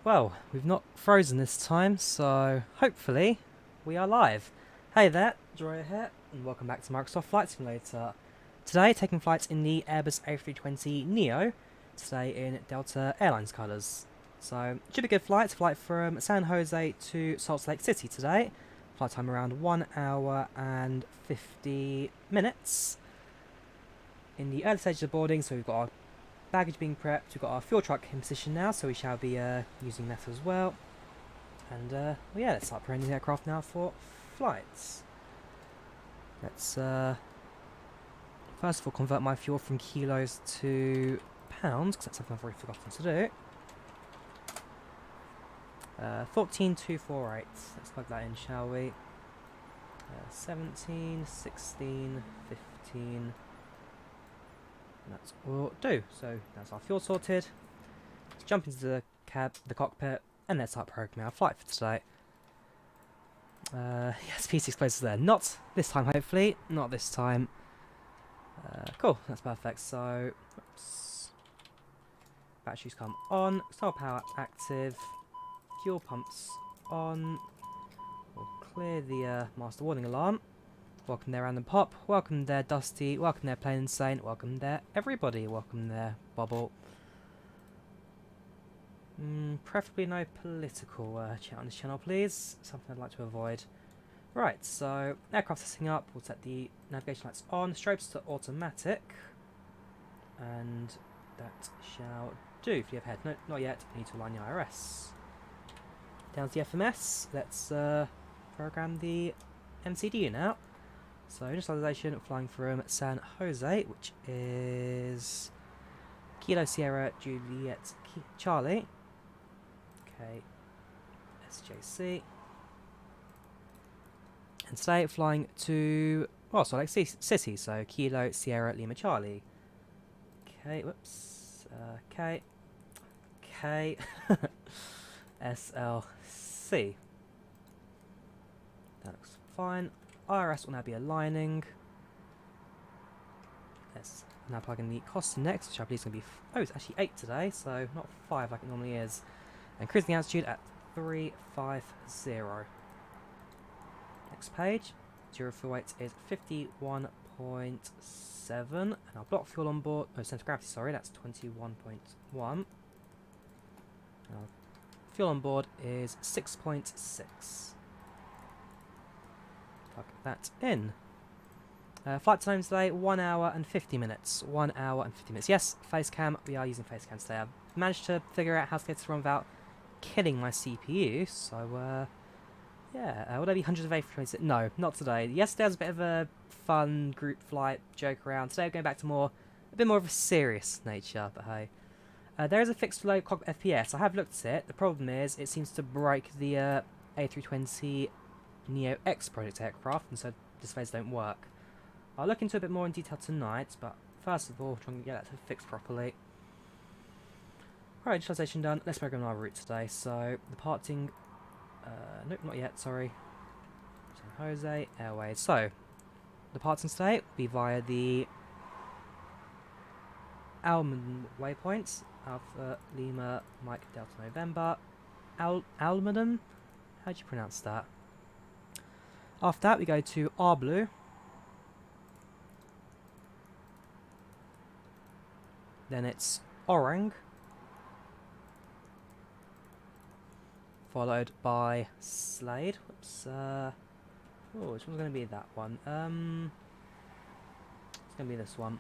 Well, we've not frozen this time, so hopefully we are live. Hey there, Drawyah here, and welcome back to Microsoft Flight Simulator. Today, taking flights in the Airbus A320neo, today in Delta Airlines colours. So, should be a good flight. Flight from San Jose to Salt Lake City today. Flight time around 1 hour and 50 minutes. In the early stages of boarding, so we've got our baggage being prepped, we've got our fuel truck in position now, so we shall be using that as well. And well, yeah, let's start preparing the aircraft now for flights. Let's first of all convert my fuel from kilos to pounds, because that's something I've already forgotten to do. 14,248, let's plug that in, shall we? 17, 16, 15... That's all do. So that's our fuel sorted. Let's jump into the cockpit, and let's start programming our flight for today. Yes, PC explosives there. Not this time, hopefully. Not this time. Cool, that's perfect. So, oops. Batteries come on. External power active. Fuel pumps on. We'll clear the master warning alarm. Welcome there, Random Pop. Welcome there, Dusty. Welcome there, Plain Insane. Welcome there, everybody. Welcome there, Bobble. Preferably no political chat on this channel, please. Something I'd like to avoid. Right, so aircraft setting up. We'll set the navigation lights on. Strobes to automatic. And that shall do. If you have head, no, not yet. I need to align the IRS. Down to the FMS. Let's program the MCDU now. So initialization flying from San Jose, which is Kilo Sierra Juliet Charlie. Okay, SJC. And today flying to Salt Lake City, so Kilo Sierra Lima Charlie. Okay, whoops. K SLC. That looks fine. IRS will now be aligning. Let's now plug in the cost next, which I believe is going to be... oh, it's actually 8 today, so not 5 like it normally is. And cruising altitude at 350. Next page. Zero fuel weight is 51.7. And our block fuel on board... oh, centre of gravity, sorry, that's 21.1. Our fuel on board is 6.6. Plug that in. Flight time today, 1 hour and 50 minutes. 1 hour and 50 minutes. Yes, face cam. We are using face cam today. I've managed to figure out how to get this run without killing my CPU. So, yeah. Would I be hundreds of A320s? No, not today. Yesterday was a bit of a fun group flight, joke around. Today we're going back to a bit more of a serious nature. But hey. There is a fixed low cockpit FPS. I have looked at it. The problem is it seems to break the A320neo X project aircraft, and so displays don't work. I'll look into a bit more in detail tonight, but first of all, trying to get that fixed properly. Right, initialization done. Let's program our route today. So, departing... nope, not yet, sorry. San Jose Airways. So, departing today will be via the Almond waypoints. Alpha, Lima, Mike, Delta, November. Almadum? How do you pronounce that? After that, we go to Arblu. Then it's Orang. Followed by Slade. Whoops. Oh, which one's going to be that one? It's going to be this one.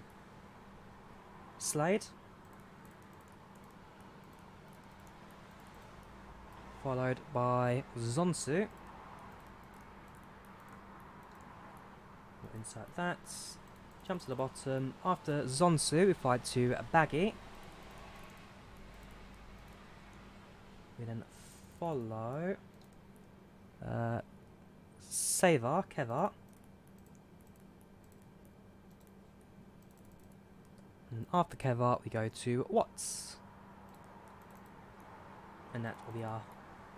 Slade. Followed by Zonsu. We'll insert that. Jump to the bottom. After Zonsu, we fly to Baggy. We then follow Keva. And after Keva, we go to Watts. And that will be our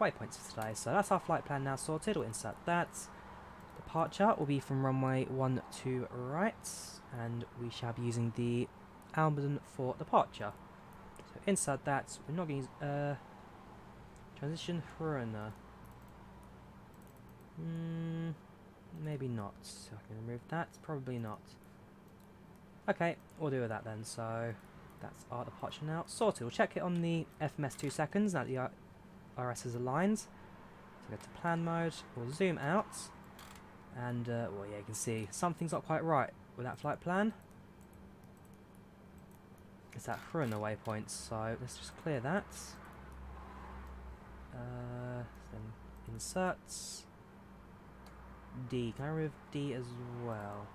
waypoints for today. So that's our flight plan now sorted. We'll insert that. Departure will be from runway 12 right, and we shall be using the Almaden for departure. So inside that, we're not going to use Transition runner. Maybe not. So I can remove that. Probably not. Okay, we'll do with that then. So that's our departure now. Sorted. We'll check it on the FMS 2 seconds. Now the RS is aligned. So go to plan mode. We'll zoom out. And, well, yeah, you can see something's not quite right with that flight plan. It's that runner waypoint. So let's just clear that. Then inserts. D. Can I remove D as well?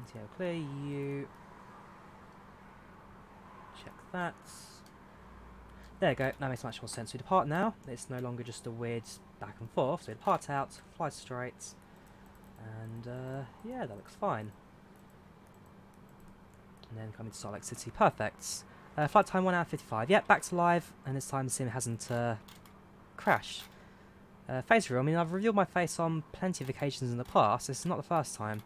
So yeah, clear U. Check that. There you go. That makes much more sense. We depart now. It's no longer just a weird back and forth. So we depart out, fly straight, and yeah, that looks fine. And then coming to Salt Lake City. Perfect. Flight time 1 hour 55. Yep, back to live, and this time the sim hasn't crashed. Face reveal. I mean, I've revealed my face on plenty of occasions in the past. This is not the first time.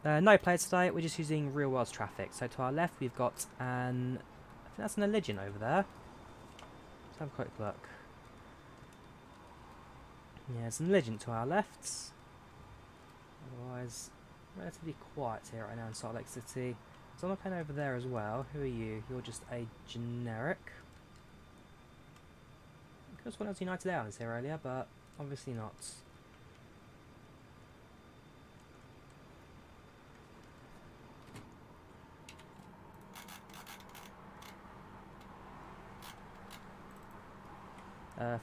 No players today. We're just using real world traffic. So to our left, we've got an. I think that's an Allegiant over there. Let's have a quick look. Yeah, it's an Allegiant to our left. Otherwise, relatively quiet here right now in Salt Lake City. There's another plane over there as well. Who are you? You're just a generic. Because one else United Airlines here earlier, but obviously not.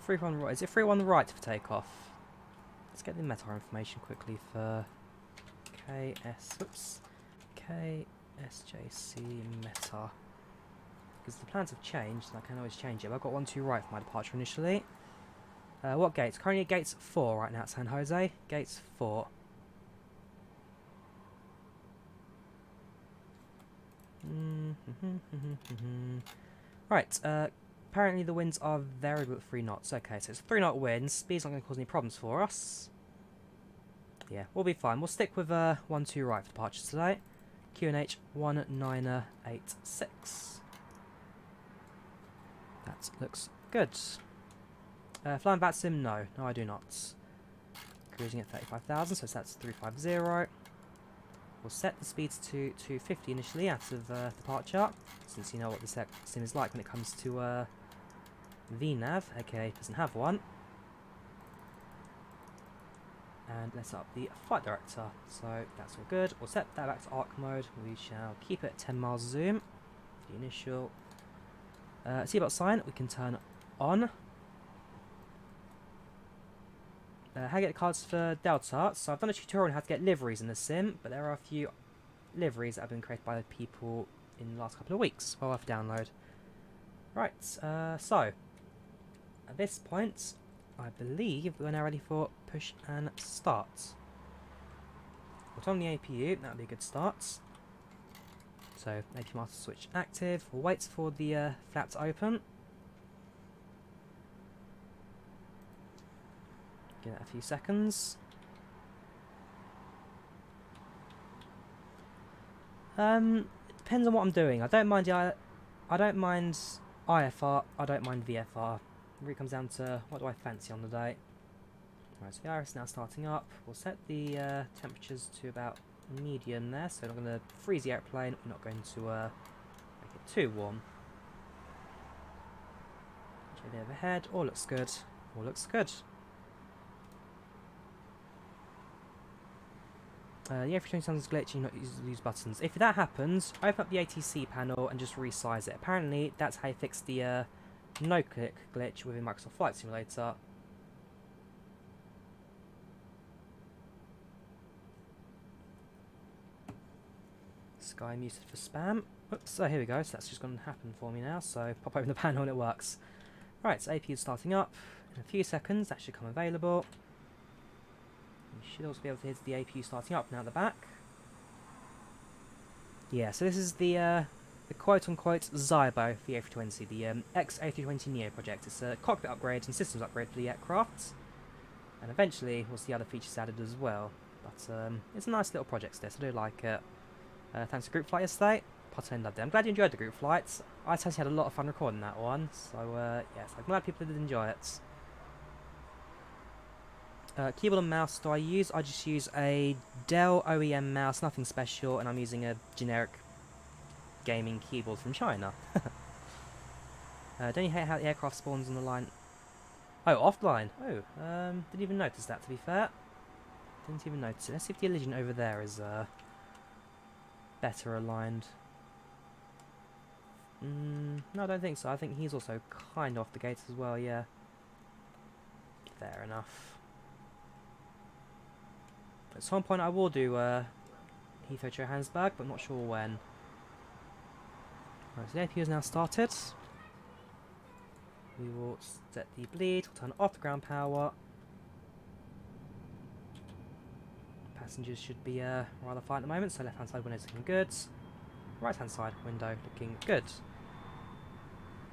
Free on right. Is it free on the right for takeoff? Let's get the meta information quickly for KSJC meta. Because the plans have changed, and I can always change it. But I've got 1-2 right for my departure initially. What gates? Currently at gates 4 right now at San Jose. Gates 4. Right. Apparently the winds are variable at 3 knots. Okay, so it's 3 knot winds. Speed's not going to cause any problems for us. Yeah, we'll be fine. We'll stick with 1-2 right for departure today. QNH 1986. That looks good. Flying VATSIM? No. No, I do not. Cruising at 35,000, so that's 350. We'll set the speeds to 250 initially out of departure, since you know what the sim is like when it comes to VNAV, aka doesn't have one. And let's up the flight director, so that's all good. We'll set that back to arc mode. We shall keep it at 10 miles zoom. The initial seatbelt sign we can turn on. How to get cards for Delta. So I've done a tutorial on how to get liveries in the sim, but there are a few liveries that have been created by people in the last couple of weeks. Well worth download. Right, so at this point, I believe we're now ready for push and start. We'll turn on the APU, that'll be a good start. So APU master switch active. We'll wait for the flap to open. Give it a few seconds. It depends on what I'm doing. I don't mind IFR. I don't mind VFR. It really comes down to what do I fancy on the day. Right, so the IR is now starting up. We'll set the temperatures to about medium there, so we're not going to freeze the airplane. We're not going to make it too warm. Check the overhead. All looks good. All looks good. The A320 sounds glitchy, not use buttons. If that happens, open up the ATC panel and just resize it. Apparently, that's how you fix the no-click glitch within Microsoft Flight Simulator. Sky muted for spam. Oops, so here we go. So that's just going to happen for me now. So pop open the panel and it works. Right, so APU is starting up. In a few seconds, that should come available. You should also be able to hear the APU starting up now at the back. Yeah, so this is the quote-unquote Zybo for the A320, the A320neo project. It's a cockpit upgrade and systems upgrade for the aircraft. And eventually we'll see other features added as well. But it's a nice little project still, so I do like it. Thanks to Group Flight yesterday. utterly loved it. I'm glad you enjoyed the group flights. I certainly had a lot of fun recording that one, so yes, I'm glad people did enjoy it. Keyboard and mouse do I use? I just use a Dell OEM mouse, nothing special, and I'm using a generic gaming keyboard from China. Don't you hate how the aircraft spawns on the line? Oh, offline. Oh, didn't even notice that, to be fair. Didn't even notice it. Let's see if the Elysian over there is better aligned. No, I don't think so. I think he's also kind of off the gates as well, yeah. Fair enough. At some point I will do Heathrow Johannesburg, but I'm not sure when. Right, so the APU is now started. We will set the bleed, we'll turn off the ground power. Passengers should be rather fine at the moment, so left hand side window's looking good. Right hand side window looking good.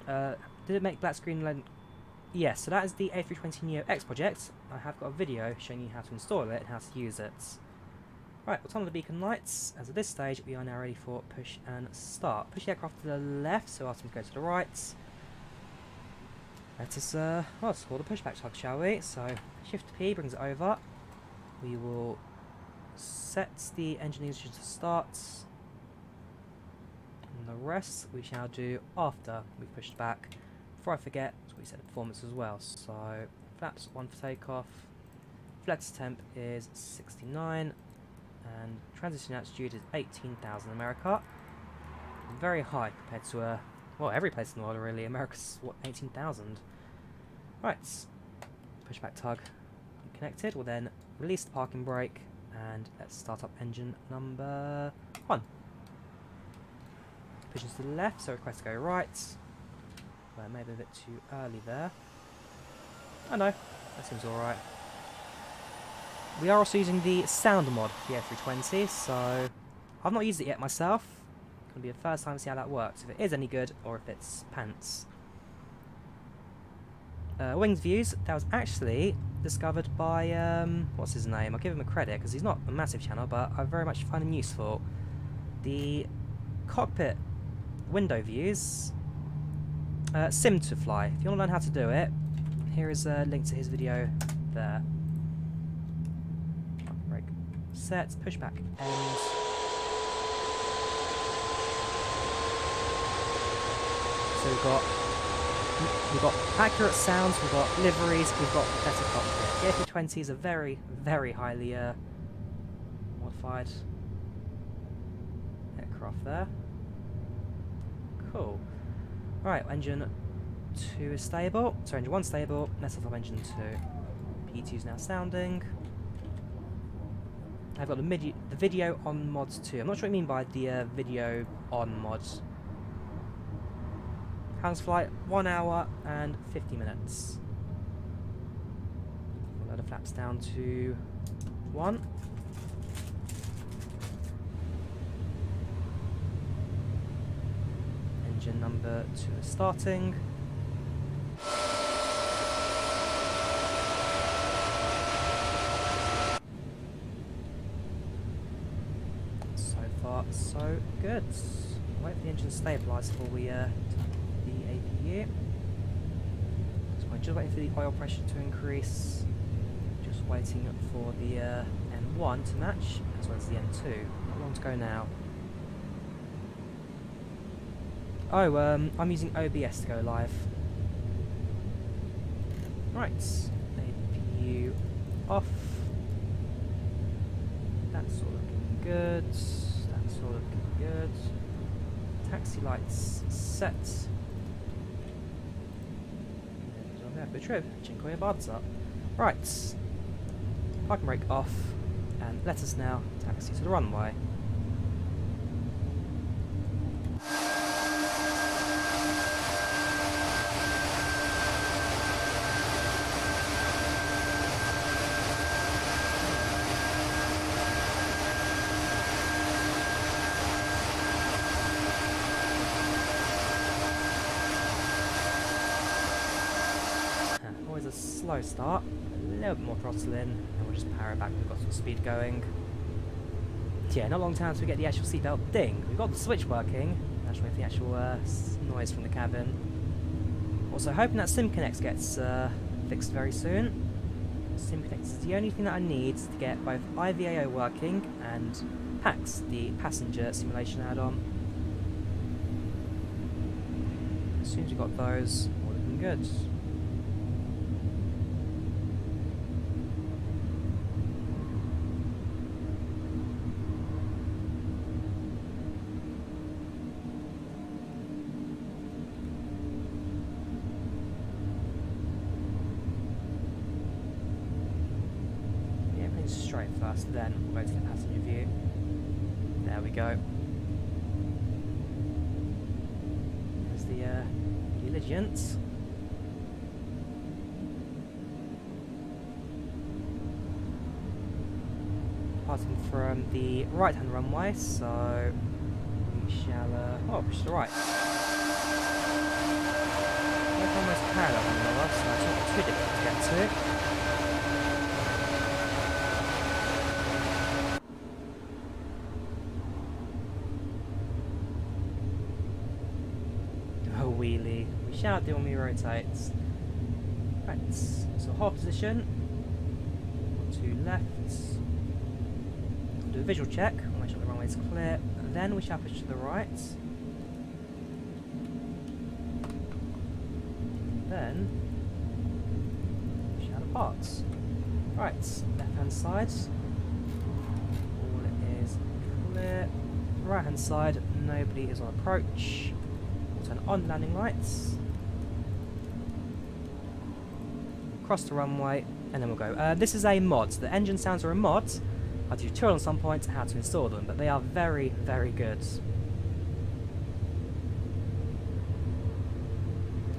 Did it make black screen? Yes, so that is the A320neo X project. I have got a video showing you how to install it and how to use it. Right, we'll turn on the beacon lights, as at this stage we are now ready for push and start. Push the aircraft to the left, so ask them to go to the right. Let us, well, let's call the pushback tug, shall we? So, Shift P brings it over. We will set the engine ignition to start. And the rest we shall do after we've pushed back. Before I forget, we set the performance as well. So, flaps 1 for takeoff. Flex temp is 69. And transition altitude is 18,000 in America. Very high compared to well, every place in the world really. America's what, 18,000. Right, pushback tug connected. We'll then release the parking brake and let's start up engine number 1. Pushes to the left, so request to go right. Well, maybe a bit too early there. Oh no, that seems alright. We are also using the sound mod for the A320, so I've not used it yet myself. It's going to be the first time to see how that works, if it is any good or if it's pants. Wings views, that was actually discovered by, what's his name? I'll give him a credit because he's not a massive channel, but I very much find him useful. The cockpit window views, sim to fly. If you want to learn how to do it, here is a link to his video there. Brake set, pushback end. So we've got accurate sounds, we've got liveries, we've got better cockpit. The A320 is a very, very highly modified aircraft there. Cool. Right, engine 2 is stable. So engine 1 stable, let's start up engine 2. P2 is now sounding. I've got the video on mods 2. I'm not sure what you mean by the video on mods. Hands flight 1 hour and 50 minutes. We'll let the flaps down to 1. Engine number 2 is starting. So far, so good. Wait for the engine to stabilise before we the APU. So we're just waiting for the oil pressure to increase. Just waiting for the N1 to match, as well as the N2. Not long to go now. Oh, I'm using OBS to go live. Right, APU off. That's all looking good. That's all looking good. Taxi lights set. Good trip. Dziękuję bardzo. Right. Parking brake off, and let us now taxi to the runway. Always a slow start, a little bit more throttle in, and we'll just power it back. We've got some speed going. Yeah, not long time until we get the actual seatbelt ding. We've got the switch working. That's with the actual noise from the cabin. Also hoping that SimConnect gets fixed very soon. SimConnect is the only thing that I need to get both IVAO working and PAX, the passenger simulation add-on. As soon as we got those, all looking good. Straight first, then we'll go to the passenger view. There we go. There's the Diligence. Departing from the right-hand runway, so we shall push to the right. Both almost parallel one another, so it's not too difficult to get to. Wheelie. We shall do when we rotate. Right, so hold position. 2 left. We'll do a visual check. We'll make sure the runway is clear. Then we shall push to the right. Then we shall depart. Right, left hand side. All is clear. Right hand side, nobody is on approach. Turn on landing lights, cross the runway, and then we'll go. This is a mod. The engine sounds are a mod. I'll do a tutorial on some point how to install them, but they are very, very good.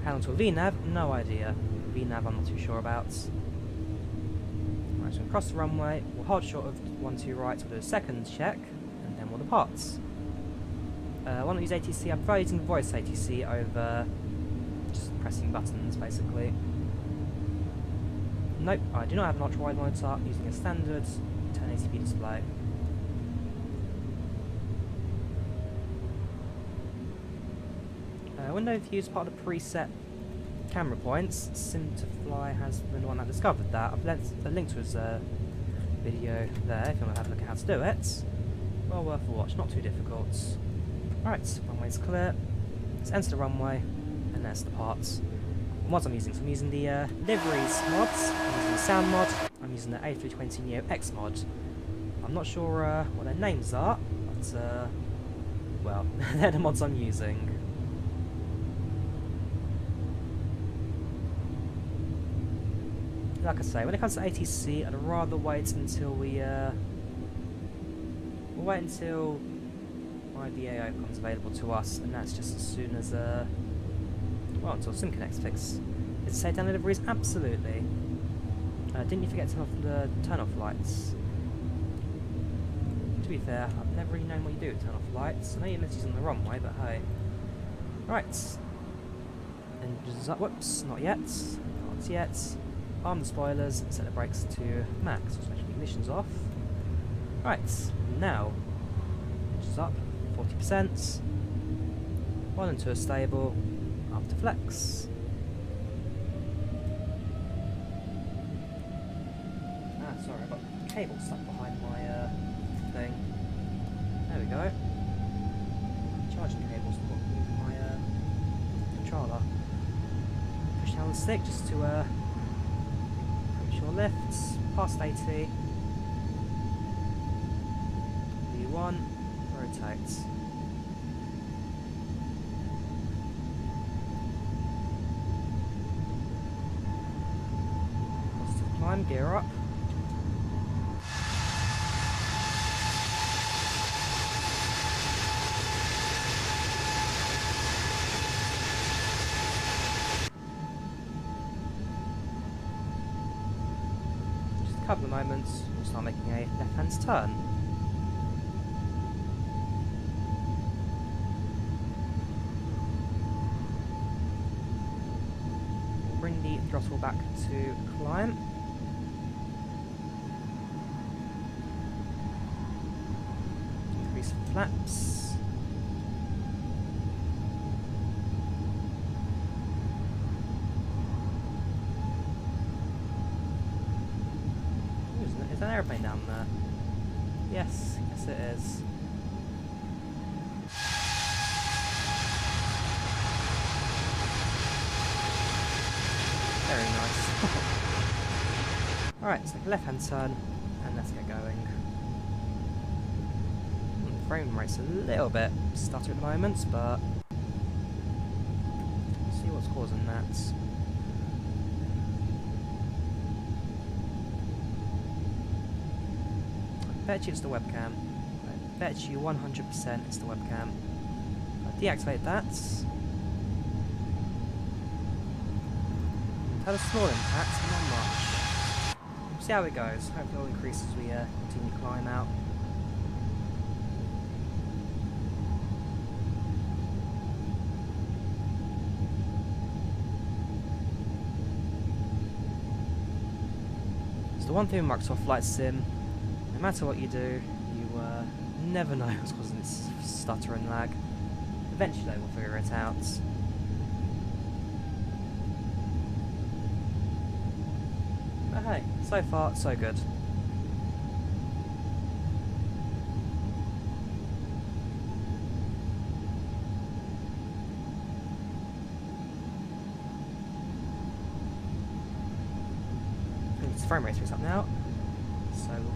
How onto a VNAV? No idea. VNAV I'm not too sure about. Right, so we'll cross the runway, we'll hold short of 1, 2 right, we'll do a second check, and then we'll depart. One of these ATC, I'm prefer using voice ATC over just pressing buttons, basically. Nope, I do not have an ultra-wide monitor, I'm using a standard 1080p display. Window view is part of the preset camera points. Sim2Fly has been the one that discovered that. I've linked to his video there if you want to have a look at how to do it. Well worth a watch, not too difficult. Right, runway's clear. Let's enter the runway, and let's depart. The mods I'm using, so I'm using the liveries mods, I'm using the sound mod, I'm using the A320neo X mod. I'm not sure what their names are, but well, they're the mods I'm using. Like I say, when it comes to ATC, I'd rather wait until we'll wait until IVAO becomes available to us, and that's just as soon as well, until SimConnect's fix. Did it say down deliveries? Absolutely. Didn't you forget to turn off lights? To be fair, I've never really known what you do with turn off lights. I know you're meant to use them on the runway, but hey. Right. Engines up. Whoops, not yet. Not yet. Arm the spoilers, set the brakes to max, especially ignition's off. Right, now. Engines up. 40%, well into a stable, up to flex. Sorry, I've got a cable stuck behind my thing. There we go. Charging cable stuck behind my controller. Push down the stick just to push your lifts, past 80. V1. Rotate. Positive climb, gear up. Just a couple of moments, we'll start making a left-hand turn. Bring the throttle back to climb. flaps. Ooh, is that an aeroplane down there? Yes, yes it is. Very nice. Alright, so left hand turn, and let's get going. Frame rate's a little bit stutter at the moment, but let's see what's causing that. I bet you it's the webcam. I bet you 100% it's the webcam. I'll deactivate that. Had a small impact, not much. We'll see how it goes. Hopefully it'll increase as we continue to climb out. So the one thing with Microsoft Flight Sim, no matter what you do, you never know what's causing this stutter and lag. Eventually we'll figure it out. But hey, so far so good. Its frame rate is up now, so we'll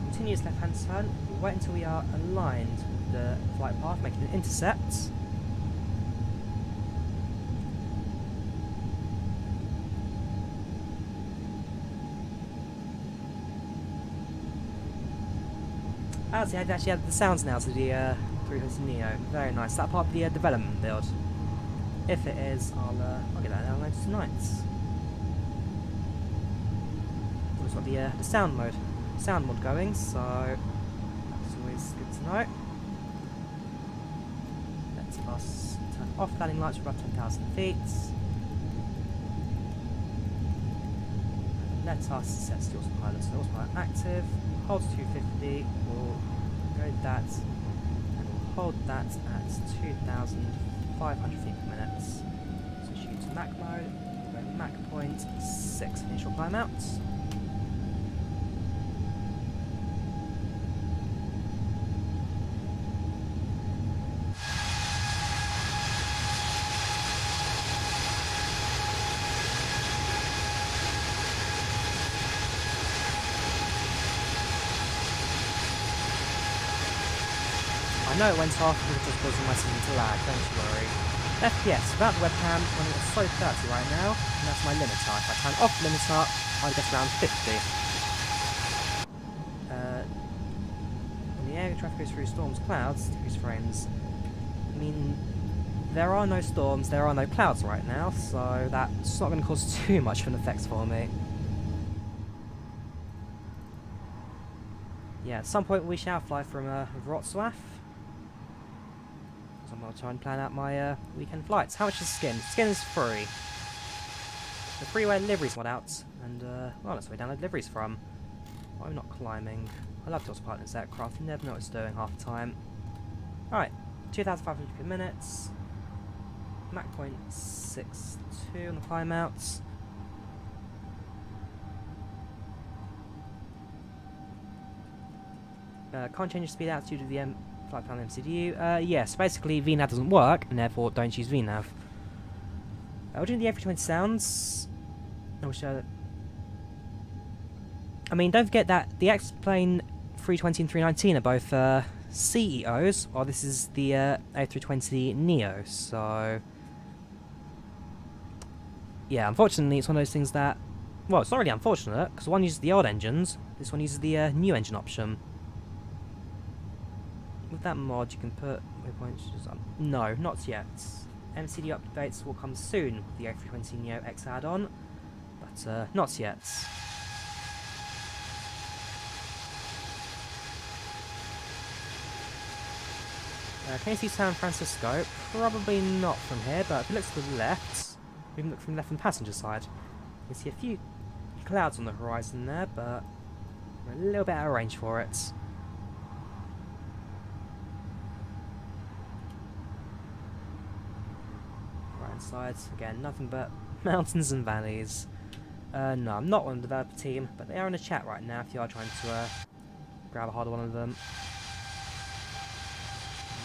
continue its left hand turn. We'll wait until we are aligned with the flight path, making an intercept. As you actually added the sounds now to the A320neo. Very nice. That part of the development build. If it is, I'll get that downloaded tonight. We've got the sound mod going, so that's always good to know. Let us turn off landing lights for about 10,000 feet. Let us set the autopilot. So autopilot active. Hold 250. We'll go that, and we'll hold that at 2,500 feet per minute. So shoot to Mach mode. We'll go Mach point 6 initial climb out. I know it went off because it was causing my system to lag, don't you worry. FPS, without the webcam, running at slow 30 right now, and that's my limiter. If I turn off the limiter, I'll get around 50. When the air traffic goes through storms, clouds, decrease frames. I mean, there are no storms, there are no clouds right now, so that's not going to cause too much of an effect for me. Yeah, at some point we shall fly from Wrocław. I'm going to try and plan out my weekend flights. How much is skin? Skin is free. The freeway liveries mod out, and well, that's where we download liveries from. Why am I not climbing? I love to autopilot in this aircraft, you never know what it's doing half the time. Alright, 2,500 per minute. Mach point 62 on the climb out. Can't change the speed out due to the flight plan MCDU. Yes, basically VNAV doesn't work, and therefore don't use VNAV. We're doing the A320 sounds. I wish I mean, don't forget that the X-Plane 320 and 319 are both CEOs, while this is the A320neo, so... Yeah, unfortunately it's one of those things that... Well, it's not really unfortunate, because one uses the old engines, this one uses the new engine option. With that mod, you can put waypoints on. No, not yet. MCD updates will come soon with the A320neo X add-on, but not yet. Can you see San Francisco? Probably not from here, but if you look to the left, we can look from the left and passenger side. You can see a few clouds on the horizon there, but we're a little bit out of range for it. right sides. Again, nothing but mountains and valleys. No, I'm not on the developer team, but they are in the chat right now if you are trying to grab a hold of one of them.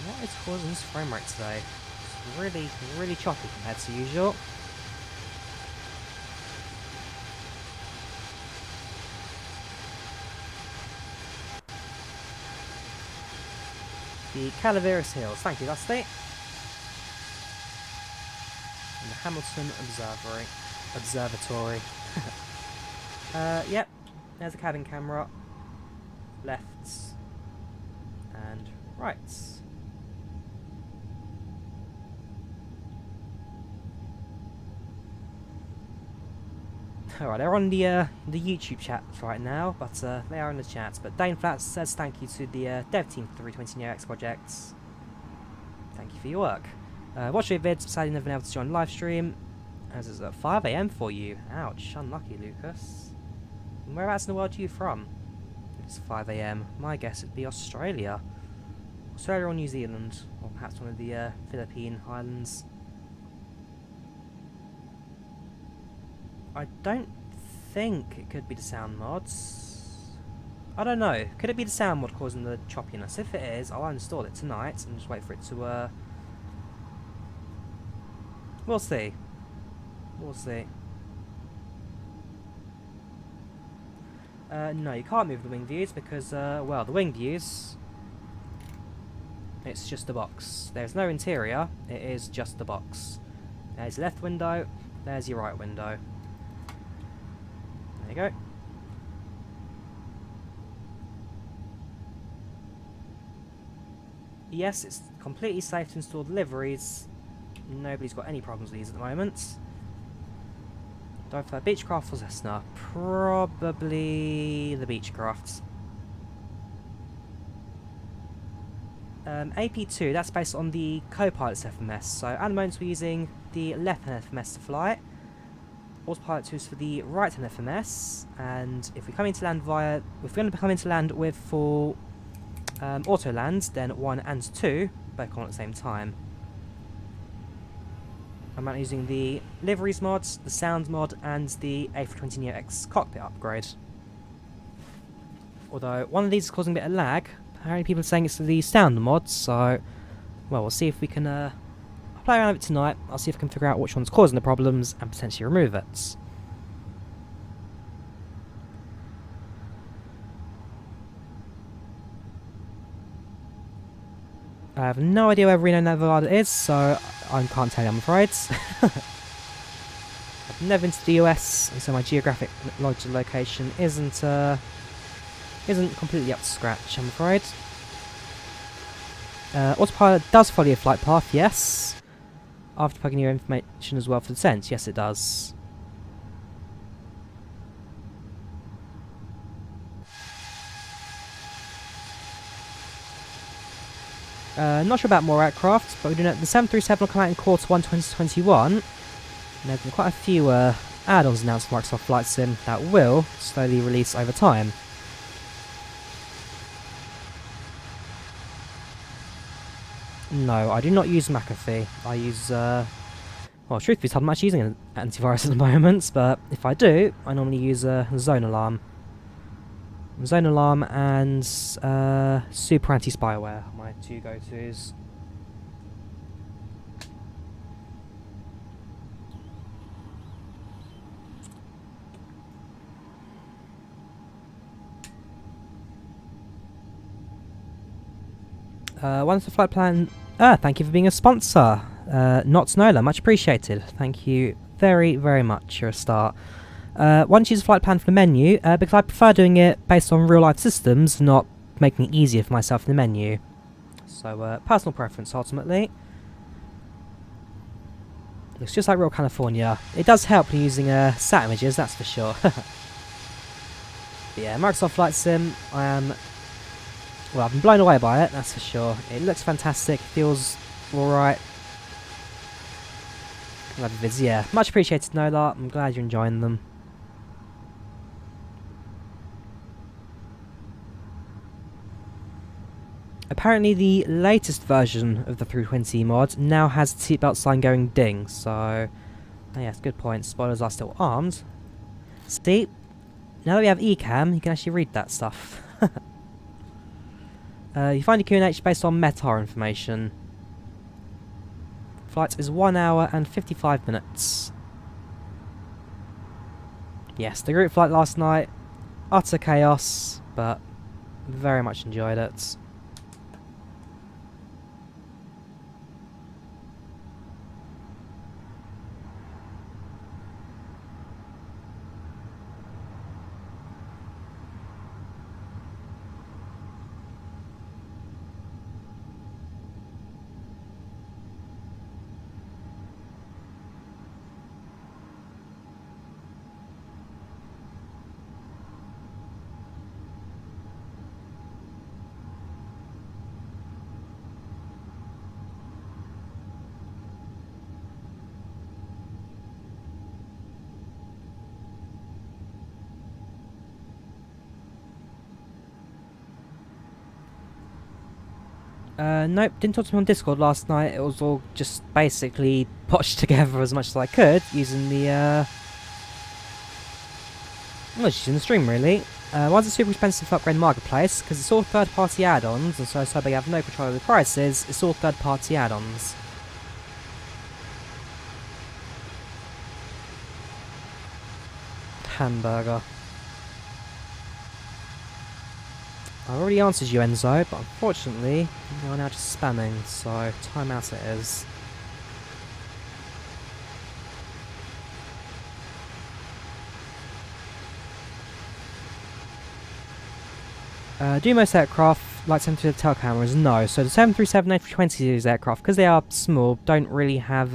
What is causing this frame rate today? It's really, really choppy compared to usual. The Calaveras Hills, thank you Dusty. And the Hamilton Observatory. Yep, there's a cabin camera. Lefts and rights. Alright, they're on the YouTube chat right now, but they are in the chat. But Dane Flats says thank you to the dev team for the 320neo X projects. Thank you for your work. Watch your vids, sadly never been able to join the live stream, as it's at 5 AM for you. Ouch, unlucky Lucas. And whereabouts in the world are you from? It's 5 AM. My guess it'd be Australia. Australia or New Zealand, or perhaps one of the Philippine islands. I don't think it could be the sound mods. I don't know. Could it be the sound mod causing the choppiness? If it is, I'll uninstall it tonight and just wait for it to we'll see. We'll see. No, you can't move the wing views because, well, the wing views, it's just a box. There's no interior, it is just a box. There's your left window, there's your right window. There you go. Yes, it's completely safe to install deliveries. Nobody's got any problems with these at the moment. Do I prefer Beechcraft or Cessna? Probably the Beechcraft. AP2, that's based on the Copilot's FMS. So at the moment we're using the left-hand FMS to fly. Autopilot 2 is for the right-hand FMS. And if we come into land via, if we're going to come into land with full auto lands, then 1 and 2 both on at the same time. I'm using the liveries mods, the sound mod, and the A320neo X cockpit upgrade. Although one of these is causing a bit of lag. Apparently people are saying it's the sound mod, so well, we'll see if we can play around with it tonight. I'll see if I can figure out which one's causing the problems and potentially remove it. I have no idea where Reno, Nevada is, so I can't tell you, I'm afraid. I've never been to the US, and so my geographic knowledge of location isn't completely up to scratch, I'm afraid. Autopilot does follow your flight path, yes. After plugging your information as well for descent, yes it does. Not sure about more aircraft, but we do know the 737 will come out in Q1 2021. And there have been quite a few add-ons announced for Microsoft Flight Sim that will slowly release over time. No, I do not use McAfee. I use, well, truth be told, I'm actually using an antivirus at the moment, but if I do, I normally use Zone Alarm. Zone Alarm and Super Anti-Spyware are my two go-tos. Once the flight plan... thank you for being a sponsor. Not Nola, much appreciated. Thank you very, very much. You're a star. Once you use a flight plan from the menu, because I prefer doing it based on real-life systems, not making it easier for myself in the menu. So, personal preference, ultimately. Looks just like real California. It does help when using sat images, that's for sure. But yeah, Microsoft Flight Sim, well, I've been blown away by it, that's for sure. It looks fantastic, feels alright. Love the vids, yeah. Much appreciated, Nola. I'm glad you're enjoying them. Apparently the latest version of the 320 mod now has the seatbelt sign going ding, so... Oh yes, good point. Spoilers are still armed. See? Now that we have eCam, you can actually read that stuff. You find your QNH based on METAR information. Flight is 1 hour and 55 minutes. Yes, the group flight last night, utter chaos, but very much enjoyed it. Nope, didn't talk to me on Discord last night. It was all just basically botched together as much as I could using the, well, just using the stream really. Why is it super expensive to upgrade Marketplace? Because it's all third-party add-ons, and so they have no control over the prices. It's all third-party add-ons. Hamburger. I already answered you, Enzo, but unfortunately, you are now just spamming, so timeout it is. Do most aircraft like 737 tail cameras? No. So the 737 A320 series aircraft, because they are small, don't really have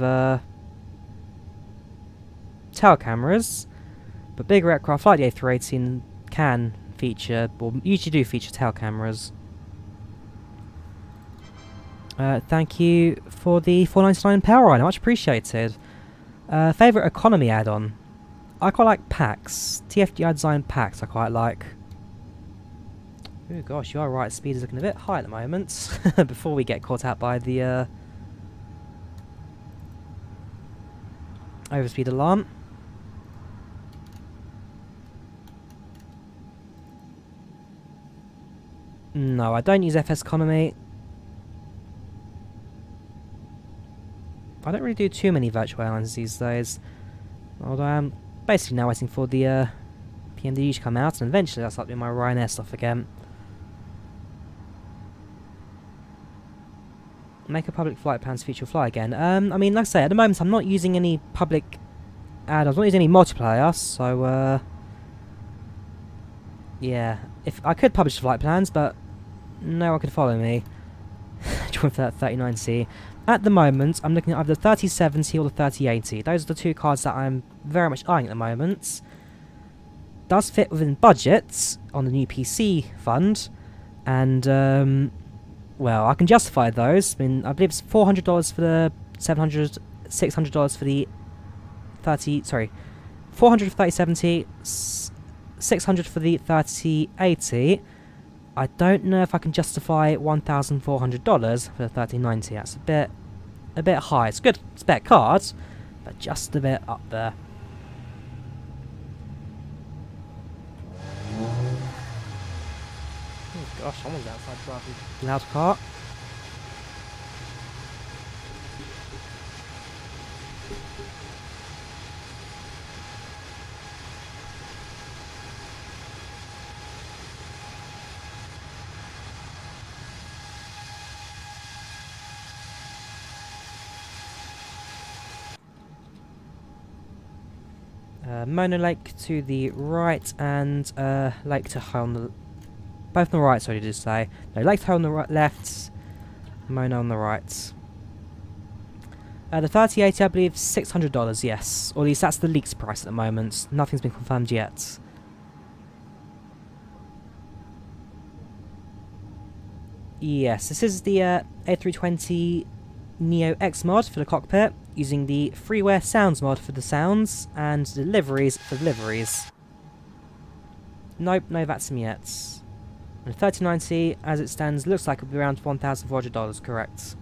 tail cameras, but bigger aircraft like the A318 can feature, or usually do feature tail cameras. Thank you for the $4.99 power item, much appreciated. Favourite economy add-on? I quite like packs. TFDI design packs I quite like. Oh gosh, you are right, speed is looking a bit high at the moment. Before we get caught out by the overspeed alarm. No, I don't use FS Economy. I don't really do too many virtual airlines these days. Although I'm basically now waiting for the PMDG to come out, and eventually I'll start doing my Ryanair stuff again. Make a public flight plans feature fly again. I mean, like I say, at the moment I'm not using any public add-ons, I'm not using any multiplayer, so yeah. If I could publish the flight plans, but no one could follow me. Join for that 39C. At the moment, I'm looking at either the 3070 or the 3080. Those are the two cards that I'm very much eyeing at the moment. Does fit within budgets on the new PC fund, and well, I can justify those. I mean, I believe it's $400 for the 700, $600 for the 30. Sorry, $400 for 3070, $600 for the 3080. I don't know if I can justify $1,400 for the 3090. That's a bit high. It's a good spec card, but just a bit up there. Oh gosh, someone's outside driving a loud car. Mono Lake to the right and Lake to High on the... Both on the right, sorry, did you say? No, Lake to High on the right, left, Mono on the right. The 3080, I believe, $600, yes. Or at least that's the leaked price at the moment. Nothing's been confirmed yet. Yes, this is the A320neo X mod for the cockpit, using the freeware sounds mod for the sounds, and deliveries for deliveries. Nope, no VATSIM yet. And 3090, as it stands, looks like it'll be around $1,400, correct.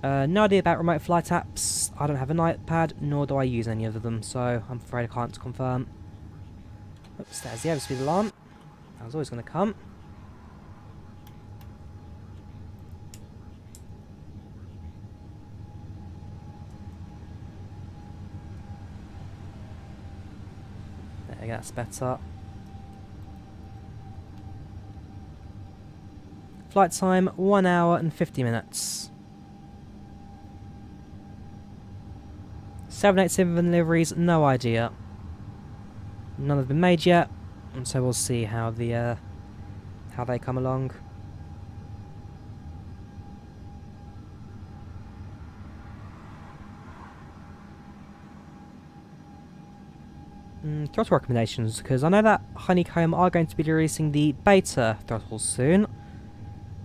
No idea about remote flight apps. I don't have an iPad, nor do I use any of them, so I'm afraid I can't confirm. Oops, there's the airspeed alarm. That was always going to come. There we go, that's better. Flight time, 1 hour and 50 minutes. 787 deliveries, no idea. None have been made yet, and so we'll see how they come along. Throttle recommendations, because I know that Honeycomb are going to be releasing the beta throttles soon.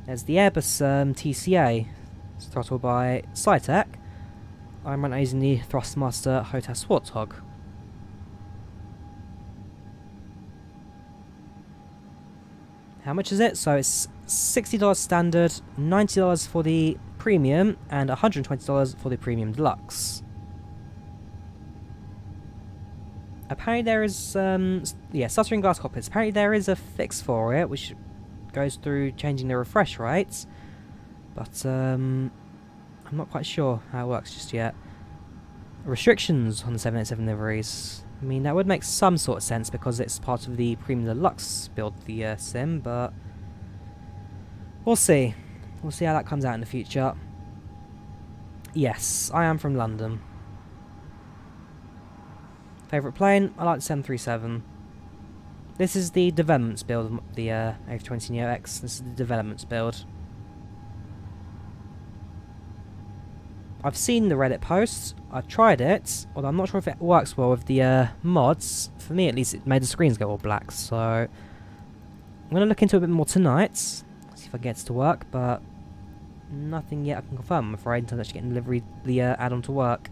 There's the Airbus TCA throttle by Cytec. I'm right now using the Thrustmaster HOTAS Warthog. How much is it? So it's $60 standard, $90 for the premium, and $120 for the premium deluxe. Apparently there is, stuttering glass cockpits. Apparently there is a fix for it, which goes through changing the refresh rates, but I'm not quite sure how it works just yet. Restrictions on the 787 deliveries. I mean, that would make some sort of sense because it's part of the Premium Deluxe build, the sim, but we'll see. We'll see how that comes out in the future. Yes, I am from London. Favourite plane? I like the 737. This is the developments build of the A320neo X. This is the developments build. I've seen the Reddit posts, I've tried it, although I'm not sure if it works well with the mods. For me at least it made the screens go all black, so I'm going to look into it a bit more tonight, see if I can get it to work, but nothing yet I can confirm, I'm afraid, until I'm actually getting the add-on to work.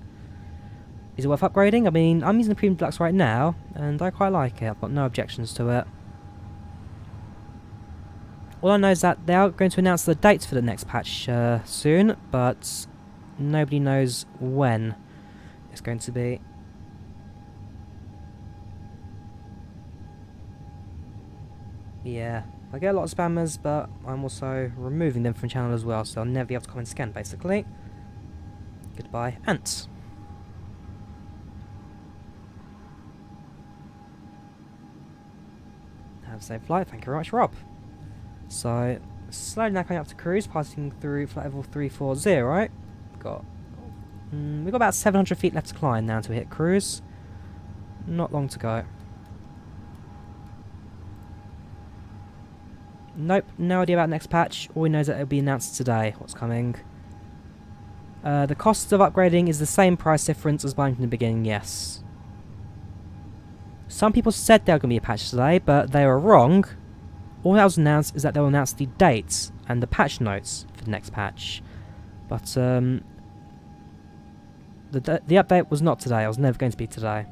Is it worth upgrading? I mean, I'm using the Premium Deluxe right now, and I quite like it, I've got no objections to it. All I know is that they are going to announce the dates for the next patch soon, but nobody knows when it's going to be. Yeah, I get a lot of spammers, but I'm also removing them from the channel as well, so I'll never be able to comment again, basically. Goodbye, Ant. Have a safe flight, thank you very much, Rob. So, slowly now coming up to cruise, passing through flight level 340. We've got about 700 feet left to climb now until we hit cruise. Not long to go. Nope, no idea about next patch. All we know is that it'll be announced today what's coming. The cost of upgrading is the same price difference as buying from the beginning, yes. Some people said there was going to be a patch today, but they were wrong. All that was announced is that they'll announce the dates and the patch notes for the next patch. But the update was not today. It was never going to be today.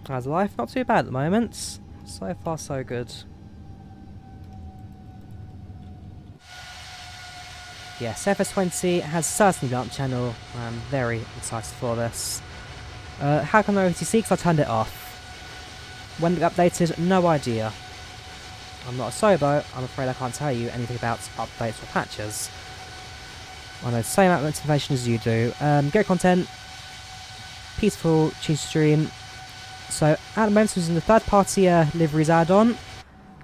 How's life? Not too bad at the moment. So far so good. Yes, FS20 has certainly been on the channel. I'm very excited for this. How come no OTC? Because I turned it off. When it got updated, no idea. I'm not a Sobo, I'm afraid I can't tell you anything about updates or patches. I know the same amount of information as you do. Great content, peaceful, cheap stream. So at the moment, we're using the third-party liveries add-on,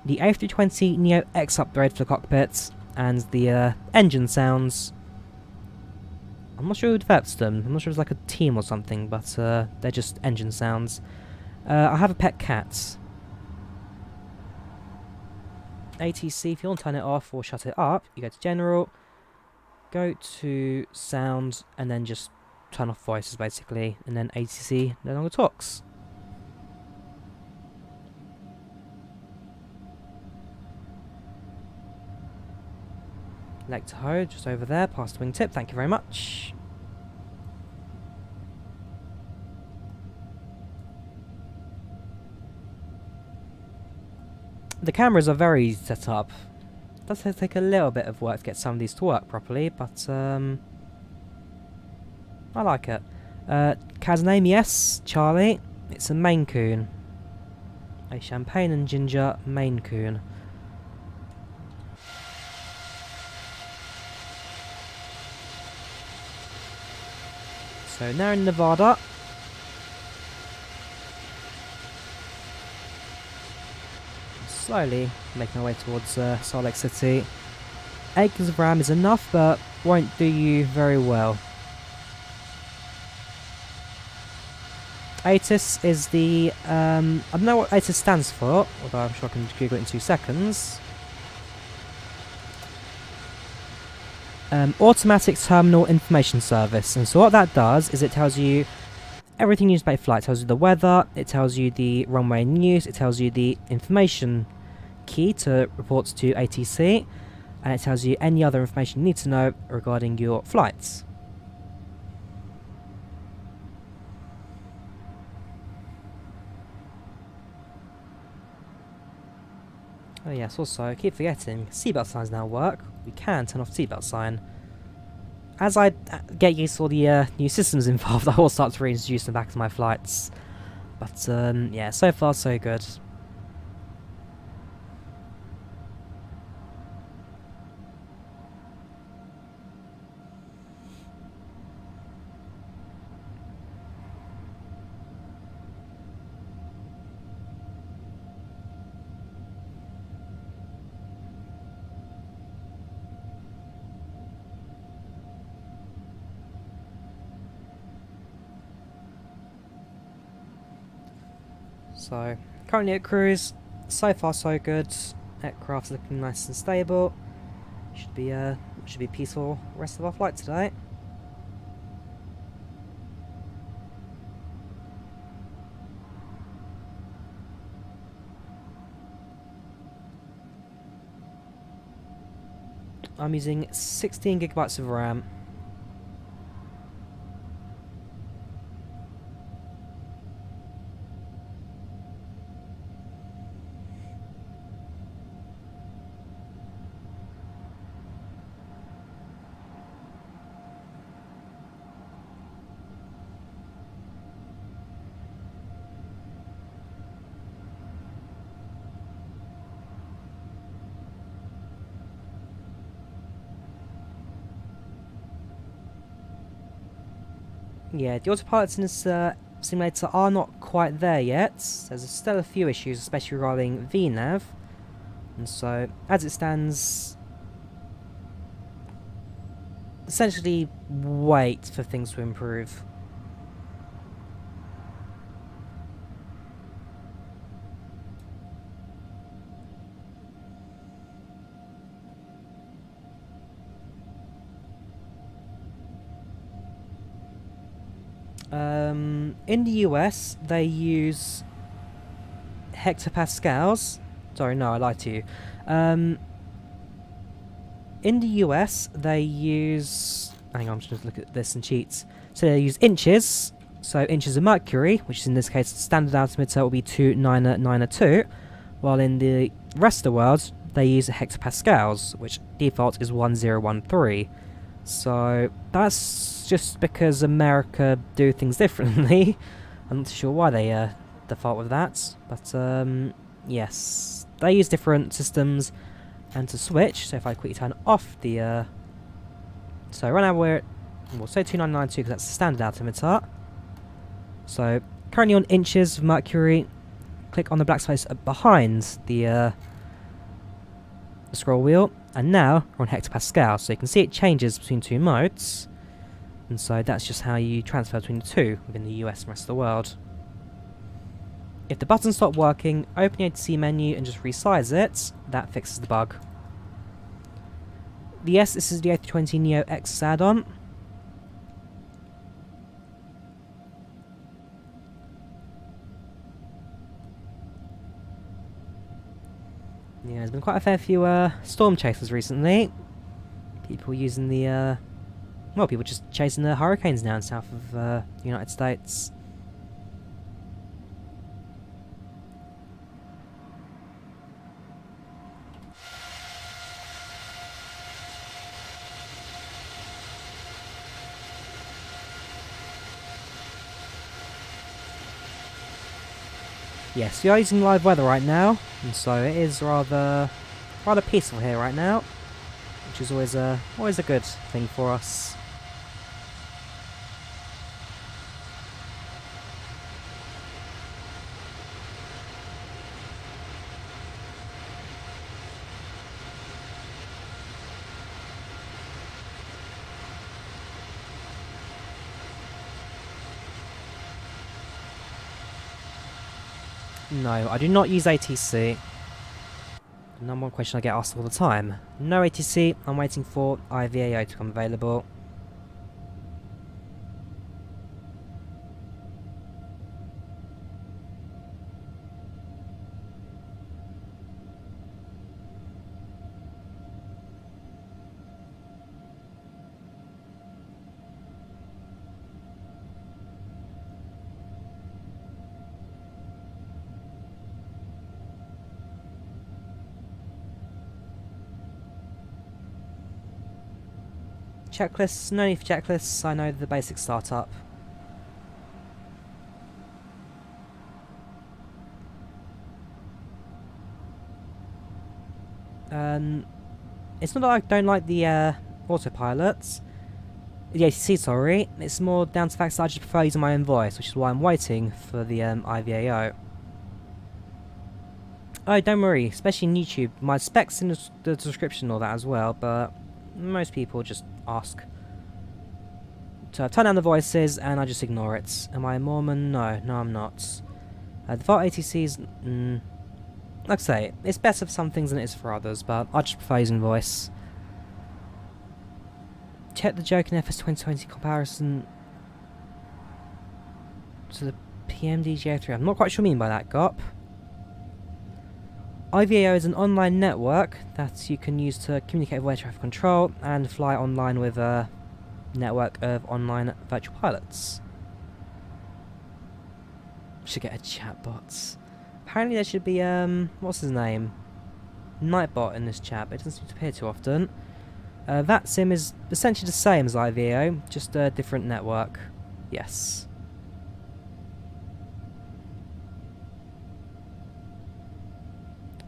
the A320neo X upgrade for the cockpit, and the engine sounds. I'm not sure who develops them. I'm not sure if it's like a team or something, but they're just engine sounds. I have a pet cat. ATC, if you want to turn it off or shut it up, you go to General, go to Sound, and then just turn off voices basically, and then ATC no longer talks. Lake Tahoe, just over there, past the wingtip, thank you very much. The cameras are very easy to set up. It does take a little bit of work to get some of these to work properly, but I like it. Cat's name, yes, Charlie. It's a Maine Coon. A champagne and ginger Maine Coon. So now in Nevada. Slowly making our way towards Salt Lake City. 8 gigs of RAM is enough, but won't do you very well. ATIS is the, I don't know what ATIS stands for, although I'm sure I can Google it in 2 seconds. Automatic Terminal Information Service, and so what that does is it tells you everything you use about your flight. It tells you the weather, it tells you the runway news, it tells you the information key to reports to ATC, and it tells you any other information you need to know regarding your flights. Oh yes, also, I keep forgetting, seatbelt signs now work. We can turn off seatbelt sign. As I get used to all the new systems involved, I will start to reintroduce them back to my flights. But yeah, so far so good. So, currently at cruise, so far so good. Aircraft's looking nice and stable. Should be peaceful rest of our flight today. I'm using 16 gigabytes of RAM. Yeah, the autopilots in this simulator are not quite there yet. There's still a few issues, especially regarding VNAV. And so, as it stands, essentially wait for things to improve. In the US, they use hectopascals. Sorry, no, I lied to you. In the US, they use... Hang on, I'm just going to look at this and cheats. So they use inches, so inches of mercury, which is in this case, standard altimeter will be 2992, while in the rest of the world, they use hectopascals, which default is 1013. So that's just because America do things differently. I'm not sure why they default with that, but yes, they use different systems. And to switch, so if I quickly turn off the so right now we'll say 2992 because that's the standard altimeter. So currently on inches of mercury. Click on the black space behind the scroll wheel, and now we're on hectopascal, so you can see it changes between 2 modes, and so that's just how you transfer between the 2 within the US and rest of the world. If the buttons stop working, open the ATC menu and just resize it. That fixes the bug. Yes, this is the A320neo X add-on. Yeah, there's been quite a fair few storm chasers recently. People using the well, people just chasing the hurricanes now in south of the United States. Yes, we are using live weather right now, and so it is rather peaceful here right now, which is always a good thing for us. No, I do not use ATC. The number one question I get asked all the time. No ATC, I'm waiting for IVAO to become available. Checklists, no need for checklists, I know the basic startup. It's not that I don't like the autopilots, the ATC, sorry, it's more down to the fact that I just prefer using my own voice, which is why I'm waiting for the IVAO. Oh, don't worry, especially in YouTube, my specs in the description and all that as well, but most people just ask to turn down the voices and I just ignore it. Am I a Mormon? No, I'm not. The default ATCs, like I say, it's better for some things than it is for others, but I just prefer using voice. Check the joke in FS 2020 comparison to the PMDG A3. I'm not quite sure what you mean by that, Gop. IVAO is an online network that you can use to communicate with air traffic control and fly online with a network of online virtual pilots. Should get a chatbot. Apparently there should be, what's his name? Nightbot in this chat, but it doesn't seem to appear too often. That sim is essentially the same as IVAO, just a different network. Yes.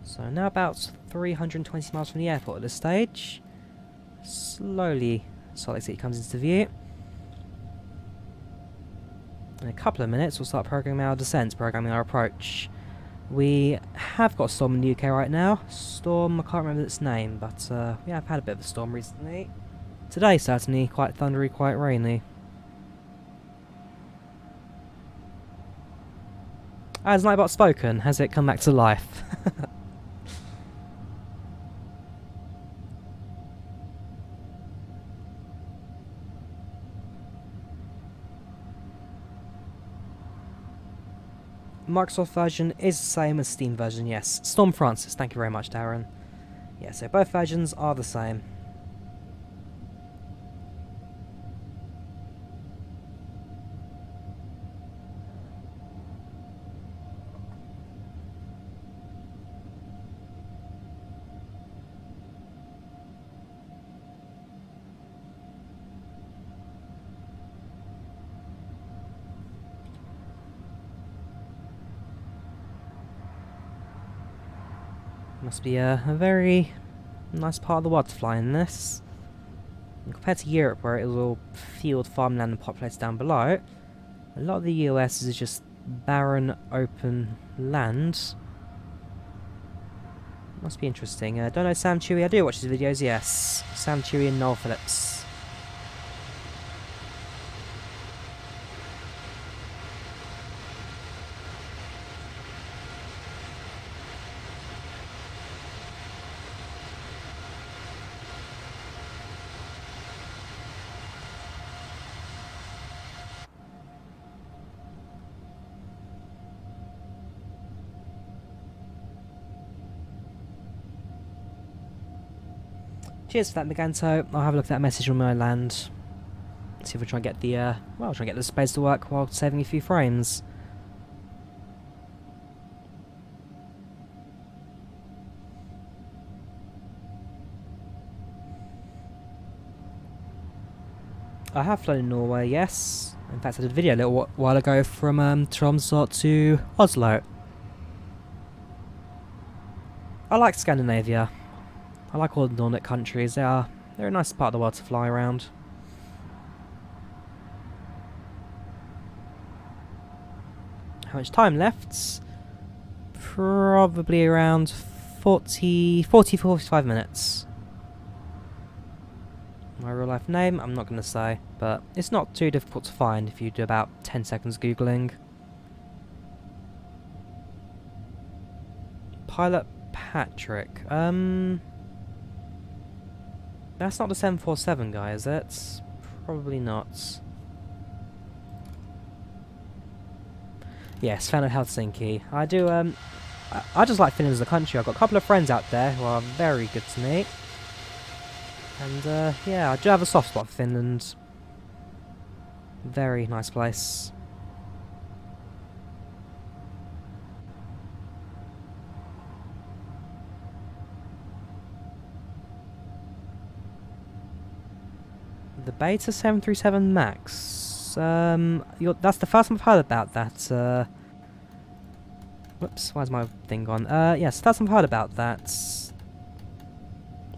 So now about 320 miles from the airport at this stage. Slowly, Salt Lake City comes into view. In a couple of minutes, we'll start programming our descent, programming our approach. We have got a storm in the UK right now. Storm, I can't remember its name, but we have had a bit of a storm recently. Today, certainly, quite thundery, quite rainy. Has Nightbot spoken? Has it come back to life? Microsoft version is the same as Steam version, yes. Storm Francis, thank you very much, Darren. Yeah, so both versions are the same. Must be a very nice part of the world to fly in this. And compared to Europe, where it was all field, farmland and populated down below, a lot of the US is just barren, open land. Must be interesting. Don't know Sam Chewy, I do watch his videos, yes. Sam Chewy and Noel Phillips. Cheers for that, Meganto. I'll have a look at that message when I land. See if we try and get the well, try and get the space to work while saving a few frames. I have flown in Norway, yes. In fact, I did a video a little while ago from Tromsø to Oslo. I like Scandinavia. I like all the Nordic countries. They're a nice part of the world to fly around. How much time left? Probably around 45 minutes. My real life name, I'm not going to say, but it's not too difficult to find if you do about 10 seconds googling. Pilot Patrick. That's not the 747 guy, is it? Probably not. Yes, fan of Helsinki. I do, I just like Finland as a country. I've got a couple of friends out there who are very good to me. And, yeah, I do have a soft spot for Finland. Very nice place. The Beta 737 Max. That's the first time I've heard about that. Whoops, why's my thing gone? Yes, first time I've heard about that.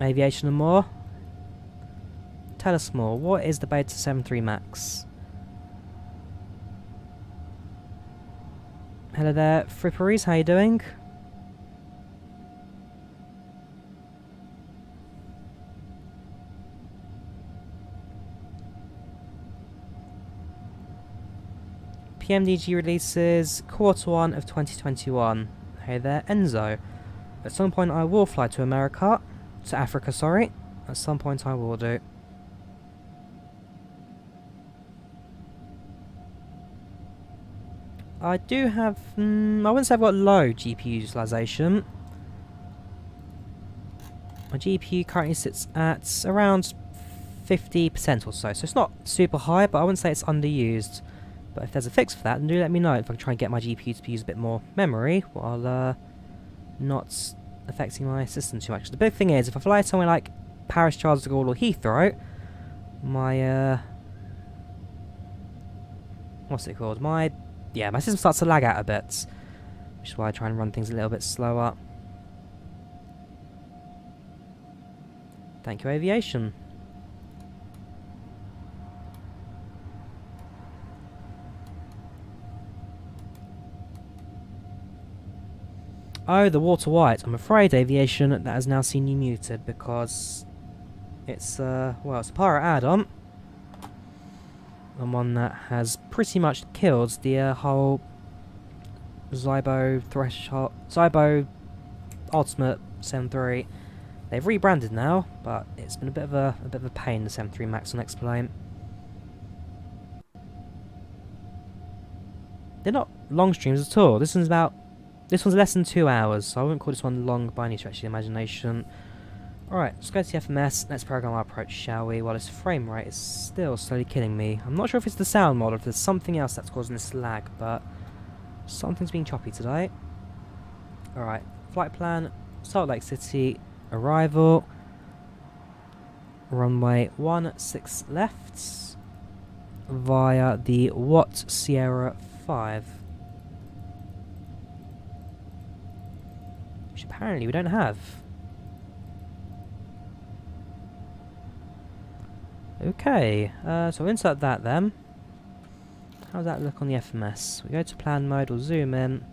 Aviation and more. Tell us more. What is the Beta 73 Max? Hello there, Fripperies. How you doing? PMDG releases Q1 of 2021. Hey there, Enzo. At some point I will fly to America. To Africa, sorry. At some point I will do. I do have... I wouldn't say I've got low GPU utilization. My GPU currently sits at around 50% or so. So it's not super high, but I wouldn't say it's underused. But if there's a fix for that, then do let me know if I can try and get my GPU to use a bit more memory while not affecting my system too much. The big thing is, if I fly somewhere like Paris, Charles de Gaulle or Heathrow, my what's it called? My system starts to lag out a bit, which is why I try and run things a little bit slower. Thank you, aviation. Oh, the water white. I'm afraid, aviation, that has now seen you muted because it's well, it's a pirate add-on. And one that has pretty much killed the whole Zybo threshold, Zybo Ultimate 7.3. They've rebranded now, but it's been a bit of a pain, the 7.3 Max on X-Plane. They're not long streams at all. This one's less than 2 hours, so I wouldn't call this one long by any stretch of the imagination. Alright, let's go to the FMS, let's program our approach, shall we, while this frame rate is still slowly killing me. I'm not sure if it's the sound mod or if there's something else that's causing this lag, but something's being choppy today. Alright, flight plan, Salt Lake City, arrival, runway 16 left, via the Watt Sierra 5. Which apparently we don't have. Okay, so we'll insert that then. How does that look on the FMS? We go to plan mode, we'll zoom in.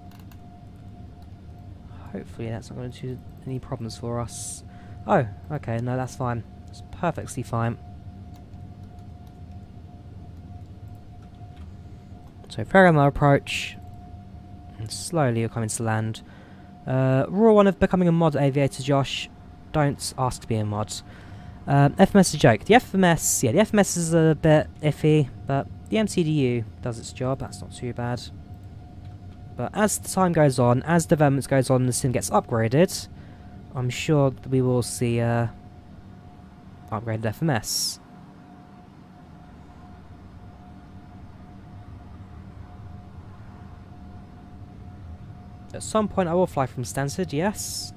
Hopefully that's not going to do any problems for us. Oh, okay, no, that's fine. It's perfectly fine. So program our approach. And slowly you're coming to land. Rule 1 of becoming a mod aviator, Josh. Don't ask to be a mod. FMS is a joke. The FMS, yeah, the FMS is a bit iffy, but the MCDU does its job. That's not too bad. But as the time goes on, as development goes on and the sim gets upgraded, I'm sure that we will see upgraded FMS. At some point I will fly from Stansted, yes.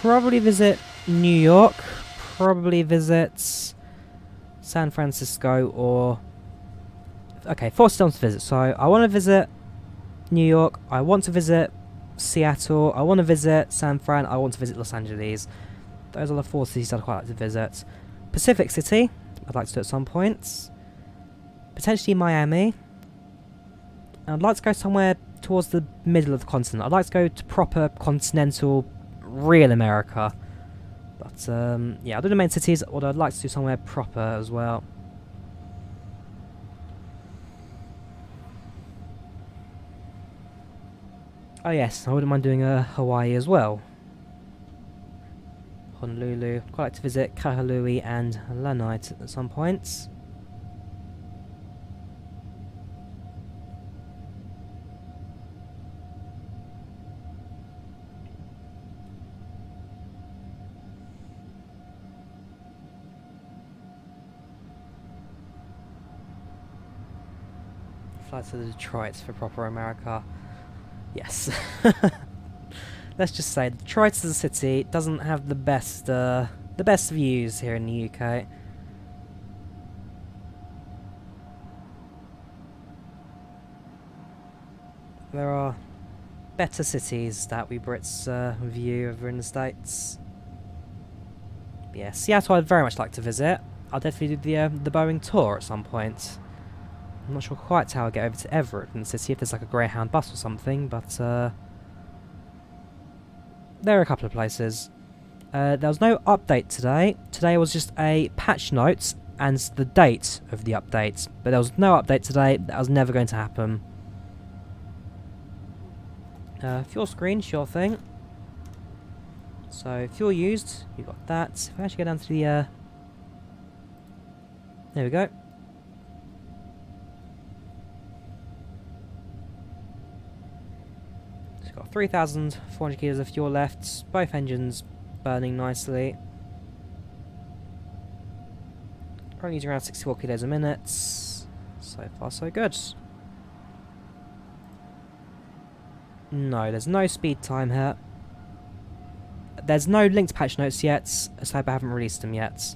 Probably visit New York, probably visit San Francisco, or... Okay, 4 still to visit. So I want to visit New York, I want to visit Seattle, I want to visit San Fran, I want to visit Los Angeles. Those are the 4 cities I'd quite like to visit. Pacific City, I'd like to do at some point. Potentially Miami. And I'd like to go somewhere towards the middle of the continent. I'd like to go to proper continental, real America. But yeah, I'll do the main cities, although I'd like to do somewhere proper as well. Oh yes, I wouldn't mind doing Hawaii as well. Honolulu. Quite like to visit Kahului and Lanai at some point. Fly to Detroit for proper America. Yes. Let's just say Detroit as a city doesn't have the best views here in the UK. There are better cities that we Brits view over in the States. But yeah, Seattle I'd very much like to visit. I'll definitely do the Boeing tour at some point. I'm not sure quite how I get over to Everett in the city, if there's like a Greyhound bus or something, but there are a couple of places. There was no update today. Today was just a patch note and the date of the update, but there was no update today. That was never going to happen. Fuel screen, sure thing. So fuel used, you got that. If I actually go down to the there we go. Got 3,400 kilos of fuel left, both engines burning nicely. Currently using around 64 kilos a minute. So far so good. No, there's no speed time here. There's no linked patch notes yet, so I haven't released them yet.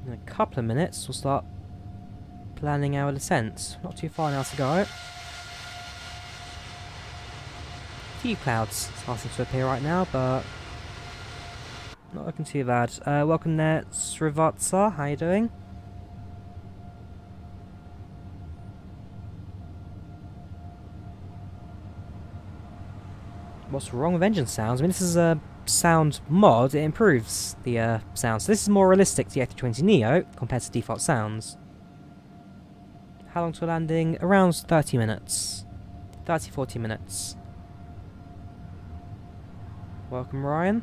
In a couple of minutes, we'll start planning our descent. Not too far now to go. A few clouds starting to appear right now, but not looking too bad. Welcome there, Srivatsa. How you doing? What's wrong with engine sounds? I mean, this is a sound mod. It improves the sound. So this is more realistic to the A320neo compared to default sounds. How long to landing? Around 30 minutes. 30-40 minutes. Welcome, Ryan.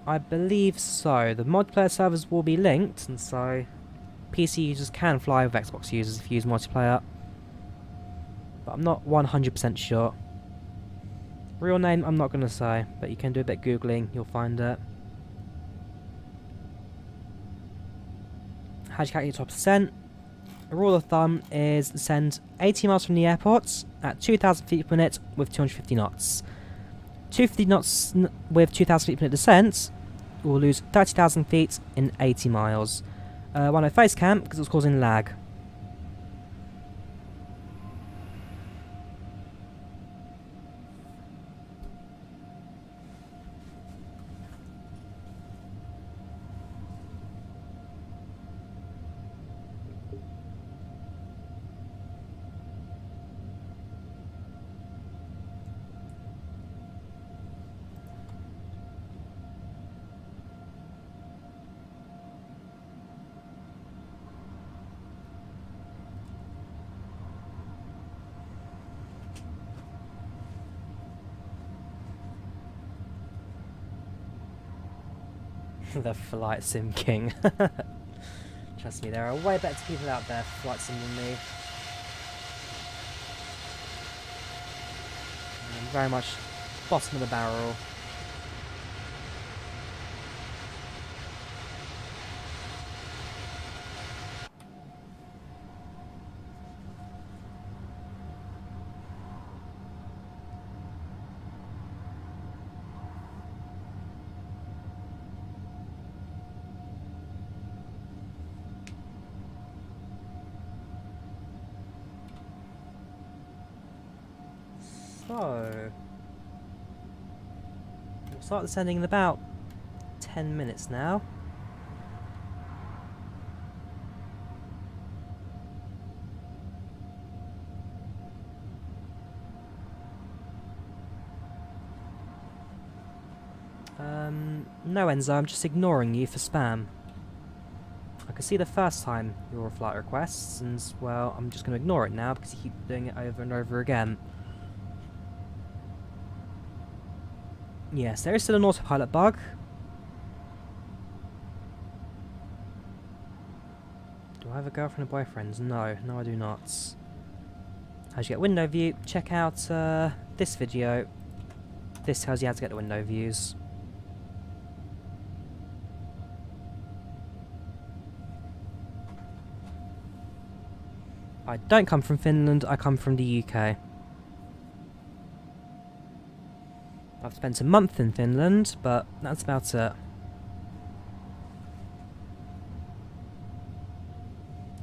I believe so. The multiplayer servers will be linked, and so PC users can fly with Xbox users if you use multiplayer. But I'm not 100% sure. Real name I'm not going to say, but you can do a bit googling, you'll find it. How do you calculate your top descent? A rule of thumb is descend 80 miles from the airport at 2,000 feet per minute with 250 knots. 250 knots with 2,000 feet per minute descent will lose 30,000 feet in 80 miles. 10 face cam because it's causing lag. The flight sim king. Trust me, there are way better people out there for flight sim than me. I'm very much bottom of the barrel. So, we'll start descending in about 10 minutes now. No Enzo, I'm just ignoring you for spam. I could see the first time your flight requests, and well, I'm just going to ignore it now because you keep doing it over and over again. Yes, there is still an autopilot bug. Do I have a girlfriend or boyfriend? No, no I do not. How do you get window view? Check out this video. This tells you how to get the window views. I don't come from Finland, I come from the UK. I've spent a month in Finland, but that's about it.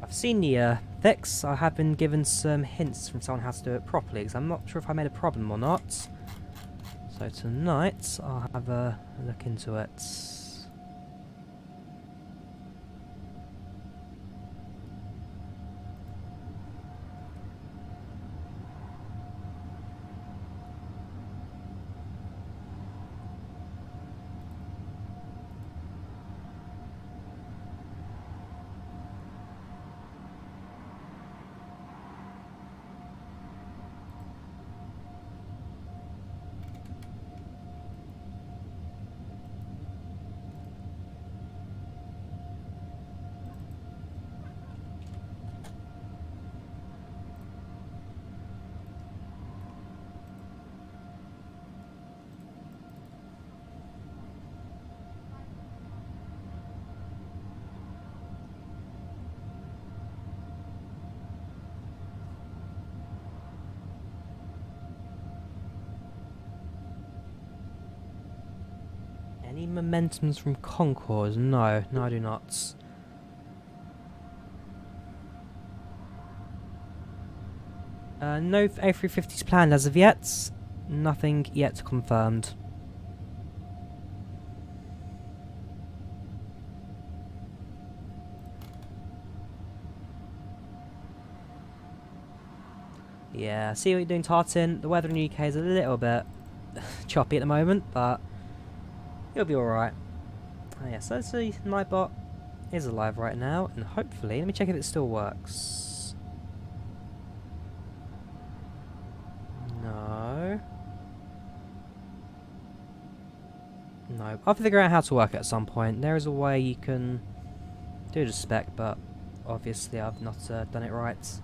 I've seen the fix. I have been given some hints from someone how to do it properly, because I'm not sure if I made a problem or not. So tonight, I'll have a look into it. Any momentums from Concord? No, no I do not. No A350s planned as of yet. Nothing yet confirmed. Yeah, see what you're doing, Tartan. The weather in the UK is a little bit choppy at the moment, but it'll be alright. Oh yeah, so let's see, Nightbot is alive right now, and hopefully, let me check if it still works. No. No, I'll figure out how to work it at some point. There is a way you can do the spec, but obviously I've not done it right.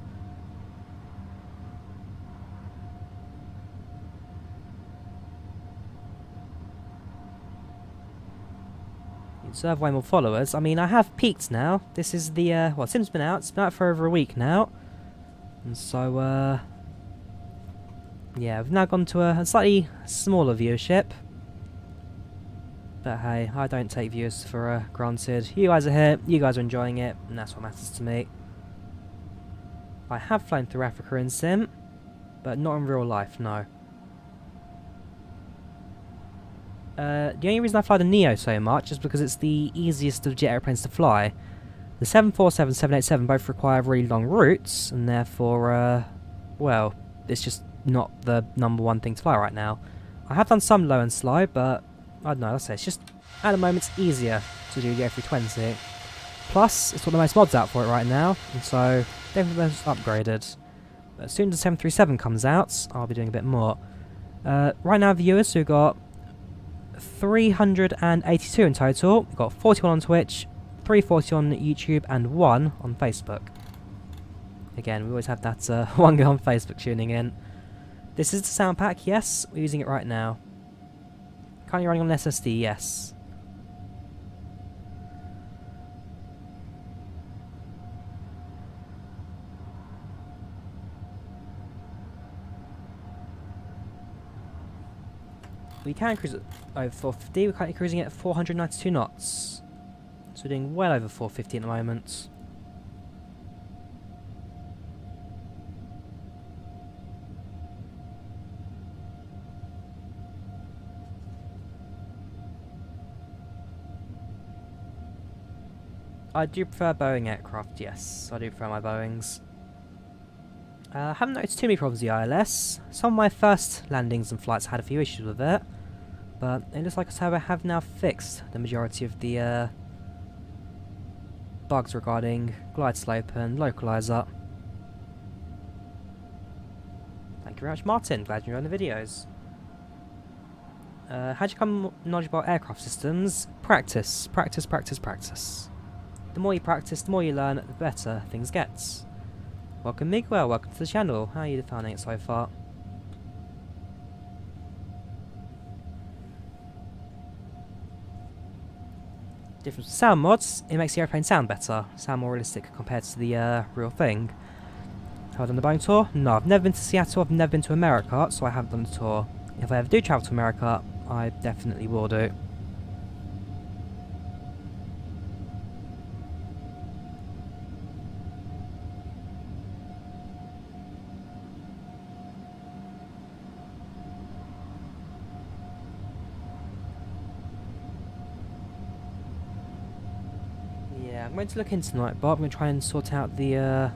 Serve way more followers. I mean, I have peaked now. This is the, well, Sim's been out. It's been out for over a week now. And so, yeah, we've now gone to a slightly smaller viewership. But hey, I don't take viewers for granted. You guys are here, you guys are enjoying it, and that's what matters to me. I have flown through Africa in Sim, but not in real life, no. The only reason I fly the Neo so much is because it's the easiest of jet airplanes to fly. The 747, 787 both require really long routes, and therefore, well, it's just not the #1 thing to fly right now. I have done some low and slow, but I don't know, let's say it's just, at the moment, it's easier to do the A320. Plus, it's got the most mods out for it right now, and so definitely upgraded. But as soon as the 737 comes out, I'll be doing a bit more. Right now, viewers, we've got 382 in total. We've got 41 on Twitch, 340 on YouTube, and 1 on Facebook. Again, we always have that one guy on Facebook tuning in. This is the sound pack, yes, we're using it right now. Currently running on an SSD, yes. We can cruise it over 450, we're currently cruising at 492 knots. So we're doing well over 450 at the moment. I do prefer Boeing aircraft, yes. I do prefer my Boeings. I haven't noticed too many problems with the ILS. Some of my first landings and flights had a few issues with it, but it looks like I have now fixed the majority of the bugs regarding glide slope and localizer. Thank you very much, Martin. Glad you're on the videos. How'd you become knowledgeable about aircraft systems? Practice, practice, practice, practice. The more you practice, the more you learn, the better things get. Welcome Miguel, welcome to the channel. How are you finding it so far? Difference with sound mods, it makes the airplane sound better, sound more realistic compared to the real thing. Have I done the Boeing tour? No, I've never been to Seattle, I've never been to America, so I haven't done the tour. If I ever do travel to America, I definitely will do. I'm going to look into tonight, Bob. I'm going to try and sort out the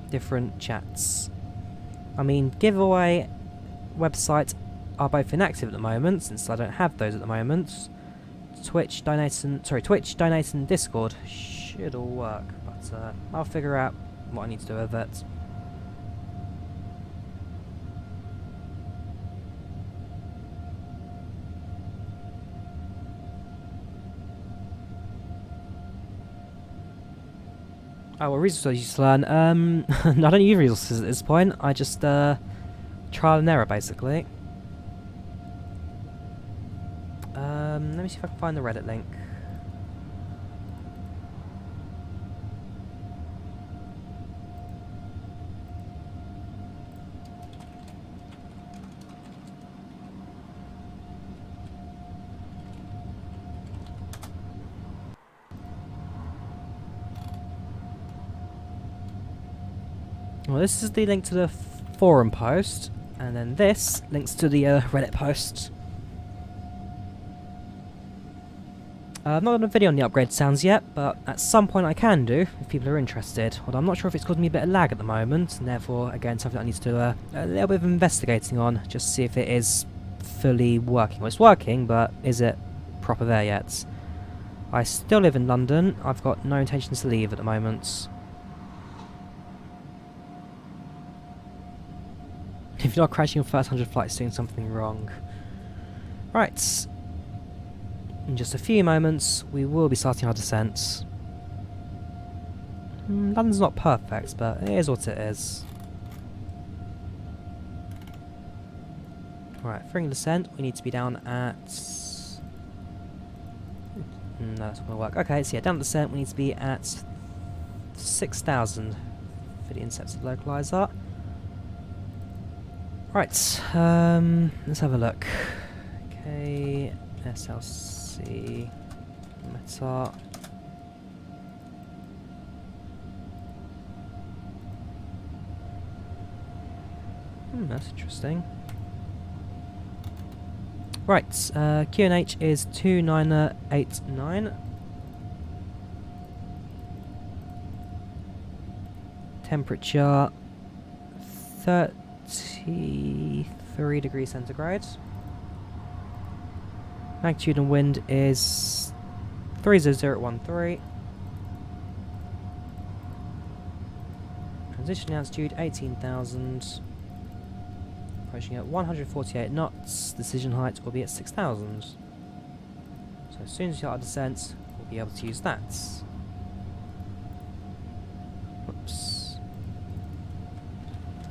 different chats. I mean, giveaway website are both inactive at the moment, since I don't have those at the moment. Twitch, donate, and Discord should all work, but I'll figure out what I need to do with it. Oh, what resources I used to learn? I don't use resources at this point. I just trial and error, basically. Let me see if I can find the Reddit link. Well, this is the link to the forum post, and then this links to the Reddit post. I've not done a video on the upgrade sounds yet, but at some point I can do, if people are interested. Although I'm not sure if it's causing me a bit of lag at the moment, and therefore, again, something I need to do a little bit of investigating on, just to see if it is fully working. Well, it's working, but is it proper there yet? I still live in London. I've got no intentions to leave at the moment. If you're not crashing your first 100 flights, doing something wrong. Right. In just a few moments, we will be starting our descent. London's not perfect, but it is what it is. Right, for descent, we need to be down at... No, that's not going to work. Okay, so yeah, down at descent, we need to be at 6,000 for the incepted localizer. Right, let's have a look. Okay, SLC, Meta. That's interesting. Right, QNH is 2989. Temperature 33 degrees centigrade. Magnitude and wind is 30013. Transition altitude 18,000. Approaching at 148 knots. Decision height will be at 6,000. So as soon as you start our descent, we'll be able to use that. Whoops.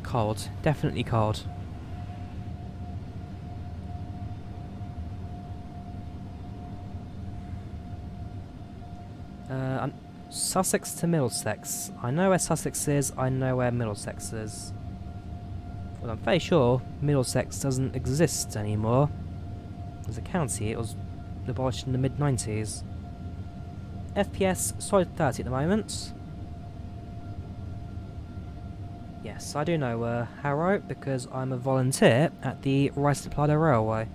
Cold. Definitely cold. Sussex to Middlesex. I know where Sussex is, I know where Middlesex is. Well, I'm fairly sure Middlesex doesn't exist anymore. As a county, it was abolished in the mid-90s. FPS solid 30 at the moment. Yes, I do know Harrow because I'm a volunteer at the Rice to Plado Railway.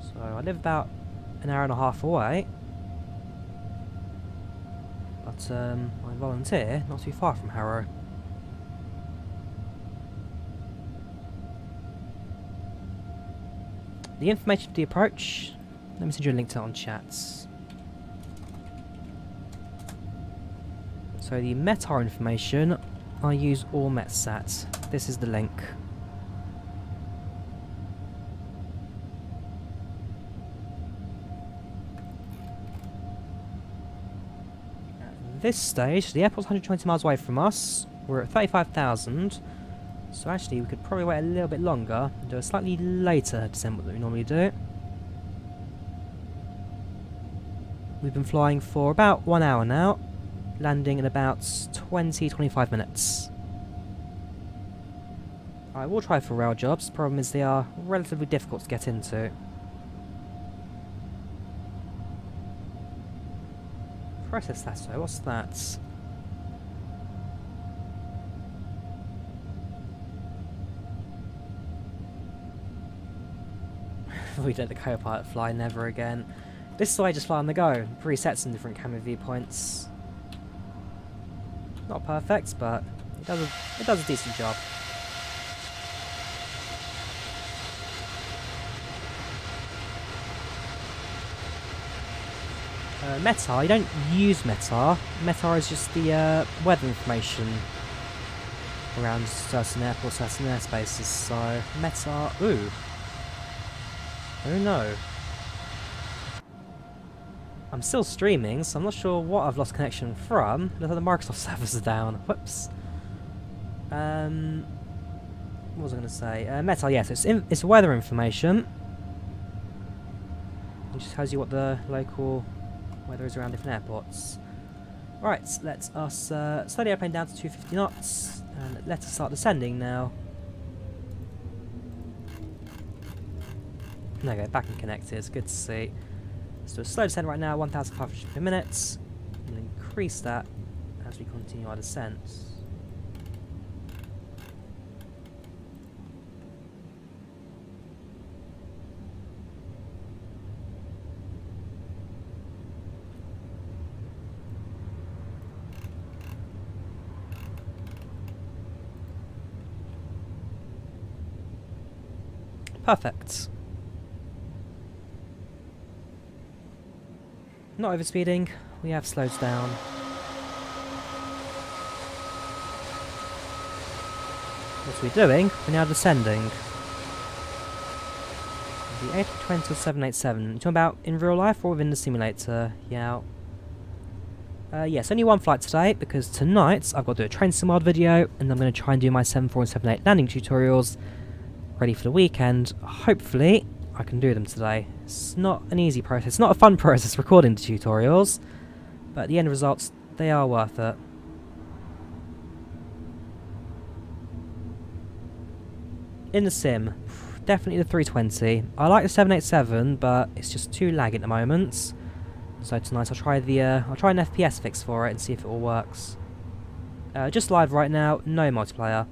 So I live about an hour and a half away. But I volunteer not too far from Harrow. The information for the approach, let me send you a link to it on chats. So the METAR information, I use all METSAT. This is the link. At this stage, the airport's 120 miles away from us. We're at 35,000. So actually, we could probably wait a little bit longer and do a slightly later descent than we normally do. We've been flying for about 1 hour now, landing in about 20-25 minutes. I will try for rail jobs, problem is they are relatively difficult to get into. Process lasso, what's that? We let the co-pilot fly, never again. This is why I just fly on the go. Presets and different camera viewpoints. Not perfect, but it does a decent job. METAR, you don't use METAR. METAR is just the weather information around certain airports, certain airspaces. So METAR, ooh. Oh no. I'm still streaming, so I'm not sure what I've lost connection from. Looks like the Microsoft servers are down. Whoops. What was I going to say? METAR, yes, it's weather information. It just tells you what the local weather is around different airports. Right, let us slow the airplane down to 250 knots, and let us start descending now. There we go, back and connected, good to see. Let's do a slow descent right now, 1,500 per minute, and increase that as we continue our descent. Perfect. Not overspeeding, we have slowed down. What are we doing? We're now descending. The A320 or 787. You talking about in real life or within the simulator? Yeah. Yes, only one flight today, because tonight I've got to do a train sim mod video, and I'm going to try and do my 74 and 78 landing tutorials ready for the weekend. Hopefully I can do them today. It's not an easy process, it's not a fun process recording the tutorials, but at the end results, they are worth it. In the sim, definitely the 320. I like the 787, but it's just too lag at the moment. So tonight I'll try an FPS fix for it and see if it all works. Just live right now, no multiplayer.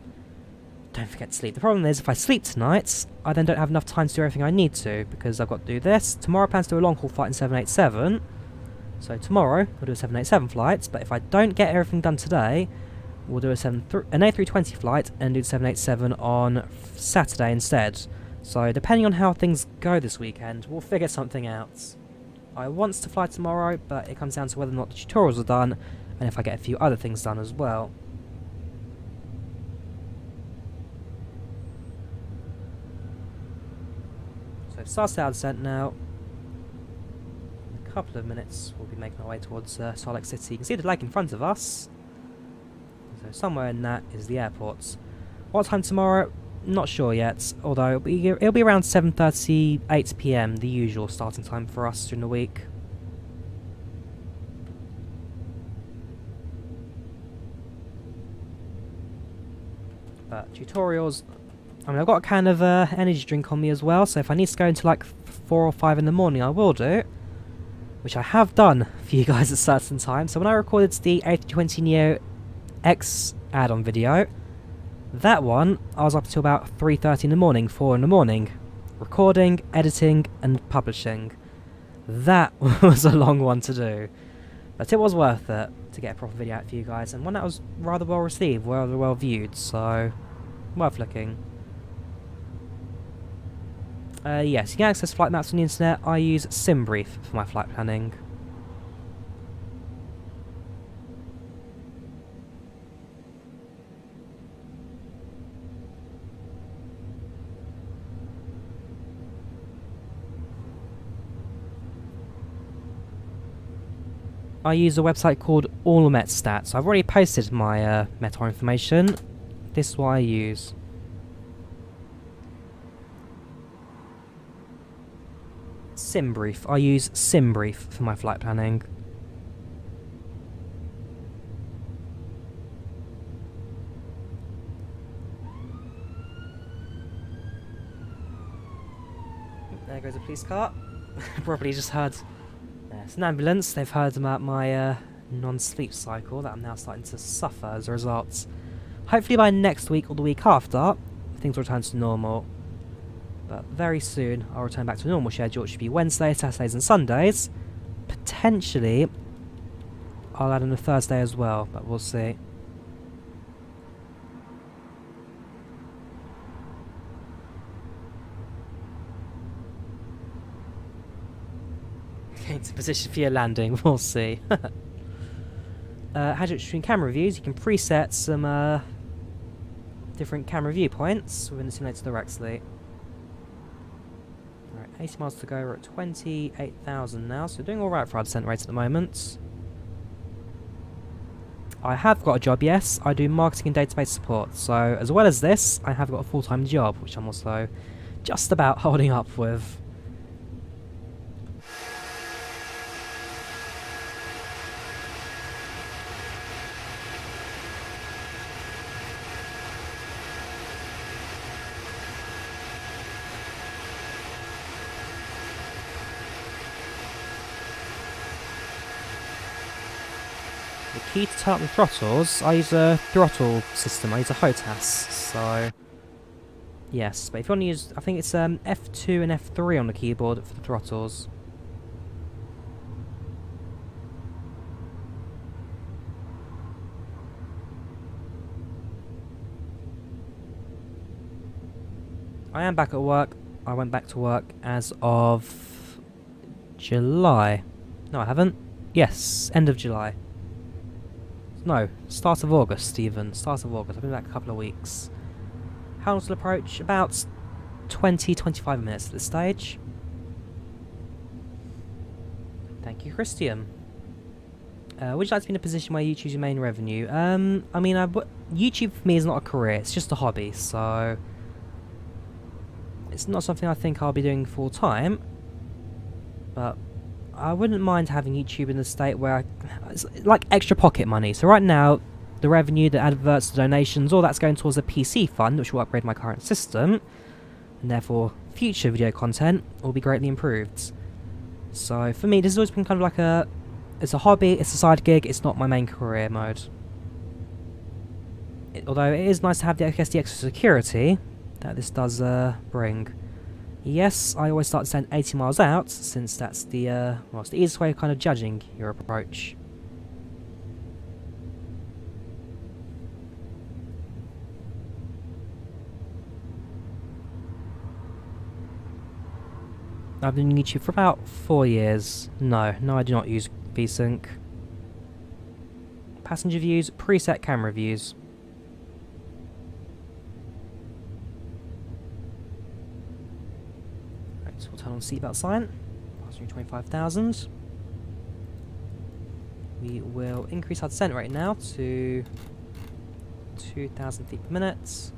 Don't forget to sleep. The problem is, if I sleep tonight, I then don't have enough time to do everything I need to, because I've got to do this. Tomorrow I plan to do a long haul flight in 787. So tomorrow, I'll do a 787 flight, but if I don't get everything done today, we'll do an A320 flight and do the 787 on Saturday instead. So depending on how things go this weekend, we'll figure something out. I want to fly tomorrow, but it comes down to whether or not the tutorials are done, and if I get a few other things done as well. So started our descent now. couple of minutes we'll be making our way towards Salt Lake City. You can see the lake in front of us. So somewhere in that is the airport. What time tomorrow? Not sure yet, although it'll be around 7:30, 8 PM, the usual starting time for us during the week. But tutorials, I mean, I've got a can of energy drink on me as well, so if I need to go into like 4 or 5 in the morning, I will do. Which I have done for you guys at certain times. So when I recorded the A320neo X add-on video, that one, I was up until about 3:30 in the morning, 4 in the morning. Recording, editing, and publishing. That was a long one to do. But it was worth it to get a proper video out for you guys, and one that was rather well received, rather well viewed, so worth looking. Yes, you can access flight maps on the internet. I use SimBrief for my flight planning. I use a website called AllMetStats. I've already posted my METAR information. This is what I use. SimBrief. I use SimBrief for my flight planning. There goes a police car. Probably just heard. It's an ambulance. They've heard about my non-sleep cycle that I'm now starting to suffer as a result. Hopefully by next week or the week after, things will return to normal. But very soon, I'll return back to a normal schedule, which should be Wednesdays, Saturdays and Sundays. Potentially, I'll add in a Thursday as well, but we'll see. Getting to position for your landing, we'll see. How do you stream camera views? You can preset some different camera viewpoints within the simulator directly. Alright, 80 miles to go, we're at 28,000 now, so we're doing alright for our descent rate at the moment. I have got a job, yes. I do marketing and database support, so as well as this, I have got a full-time job, which I'm also just about holding up with. The key to turn up the throttles, I use a throttle system, I use a HOTAS, so yes, but if you want to use, I think it's F2 and F3 on the keyboard for the throttles. I am back at work. I went back to work as of July. No, I haven't. Yes, end of July. No, start of August, even. Start of August. I've been back a couple of weeks. How long till approach? About 20-25 minutes at this stage. Thank you, Christian. Would you like to be in a position where you choose your main revenue? I mean, YouTube for me is not a career, it's just a hobby, so it's not something I think I'll be doing full time, but I wouldn't mind having YouTube in the state where it's like extra pocket money. So right now, the revenue, the adverts, the donations, all that's going towards a PC fund, which will upgrade my current system, and therefore future video content will be greatly improved. So for me, this has always been kind of like it's a hobby, it's a side gig, it's not my main career mode. Although it is nice to have the extra security that this does bring. Yes, I always start to send 80 miles out, since that's the, well, it's the easiest way of kind of judging your approach. I've been on YouTube for about 4 years. No, I do not use VSync. Passenger views, preset camera views. Right, so we'll turn on seatbelt sign. Passing 25,000. we will increase our descent rate now to 2,000 feet per minute.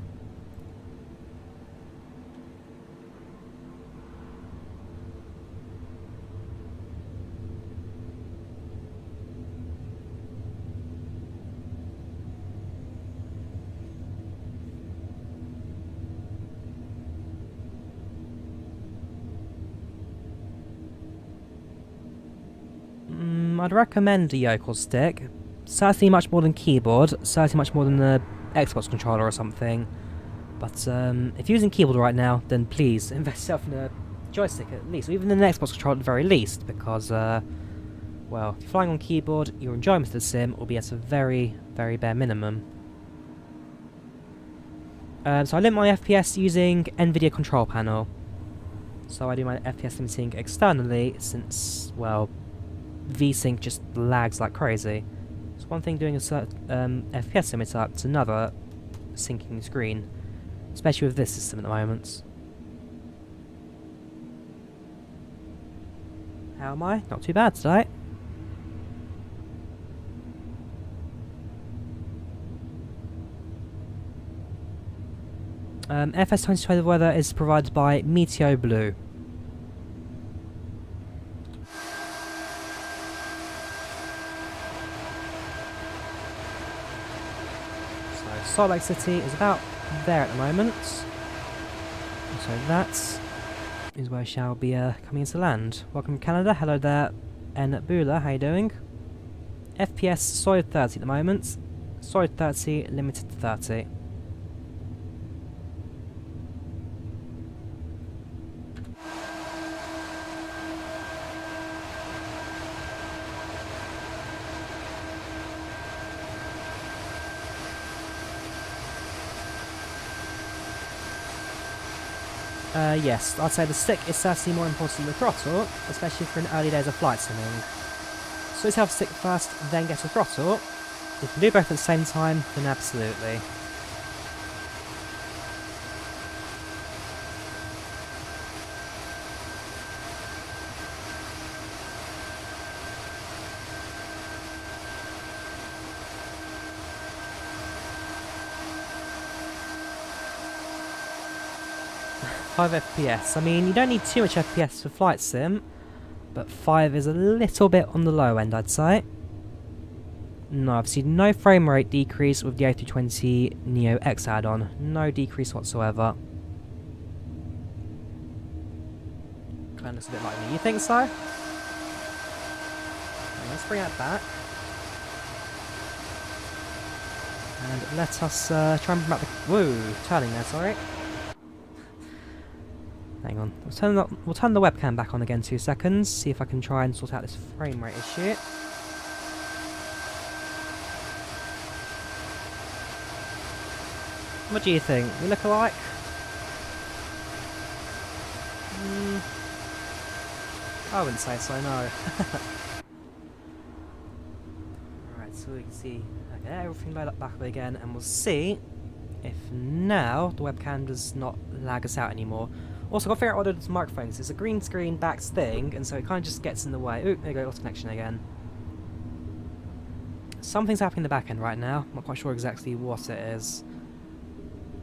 I'd recommend a yoke or stick. Certainly much more than keyboard, certainly much more than the Xbox controller or something. But if you're using keyboard right now, then please invest yourself in a joystick at least, or even in an Xbox controller at the very least, because, well, if you're flying on keyboard, your enjoyment of the sim will be at a very, very bare minimum. So I limit my FPS using NVIDIA control panel. So I do my FPS limiting externally since, well, VSync just lags like crazy. It's one thing doing a FPS limiter, it's another syncing the screen, especially with this system at the moment. How am I? Not too bad today. FS 2020 weather is provided by Meteo Blue. Salt Lake City is about there at the moment, so that is where I shall be coming into land. Welcome to Canada, hello there, N Bula, how you doing? FPS solid 30 at the moment, solid 30, limited to 30. Yes, I'd say the stick is certainly more important than the throttle, especially for in early days of flight simming. So let's have a stick first, then get a throttle. If you can do both at the same time, then absolutely. Five FPS. I mean, you don't need too much FPS for flight sim, but 5 is a little bit on the low end, I'd say. No, I've seen no frame rate decrease with the A320neo X add-on. No decrease whatsoever. Kind of looks a bit like me. You think so? Okay, let's bring that back. And let us try and bring back the... Whoa, turning there, sorry. Hang on, we'll turn the webcam back on again 2 seconds, see if I can try and sort out this frame rate issue. What do you think? We look alike? I wouldn't say so, no. Alright, so we can see, okay, everything load up back up again, and we'll see if now the webcam does not lag us out anymore. Also, I've got to figure out what it is microphones. It's a green screen backs thing, and so it kind of just gets in the way. Ooh, there you go, lost connection again. Something's happening in the back end right now. I'm not quite sure exactly what it is.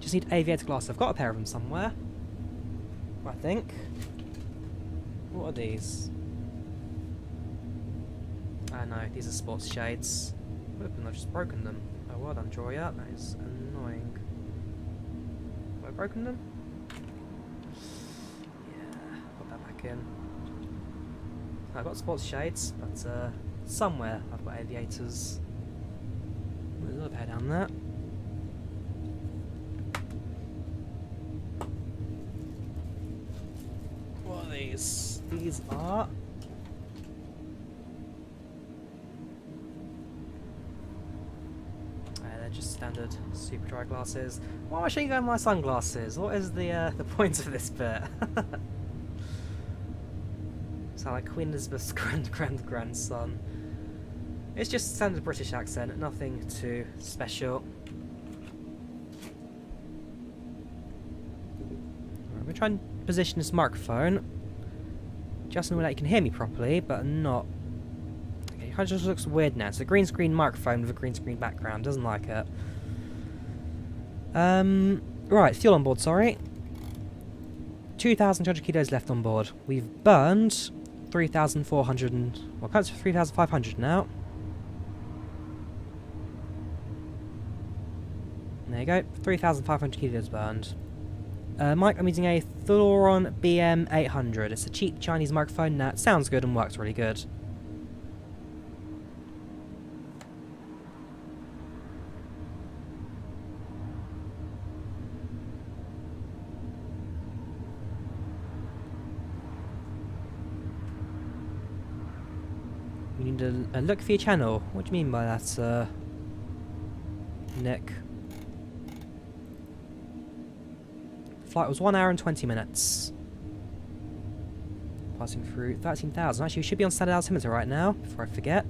Just need aviator glasses. I've got a pair of them somewhere, I think. What are these? I know, these are sports shades. Look, and I've just broken them. Oh, well done, Drawyah. That is annoying. Have I broken them? In. I've got sports shades, but somewhere I've got aviators. There's another pair down there. What are these? These are... they're just standard super dry glasses. Why am I showing you guys my sunglasses? What is the point of this bit? Sound like Queen Elizabeth's grandson. It's just standard British accent, nothing too special. I'm going to try and position this microphone just in a way that you can hear me properly, but not... Okay, It kind of just looks weird now. It's a green screen microphone with a green screen background. Doesn't like it. Right, fuel on board, sorry. 2,200 kilos left on board. We've burned 3,400 and... well, close to 3,500 now. There you go, 3,500 kilos burned. Mic, I'm using a Thulon BM800. It's a cheap Chinese microphone that sounds good and works really good. You need a look for your channel. What do you mean by that, Nick? Flight was 1 hour and 20 minutes. Passing through 13,000. Actually, we should be on standard altimeter right now, before I forget.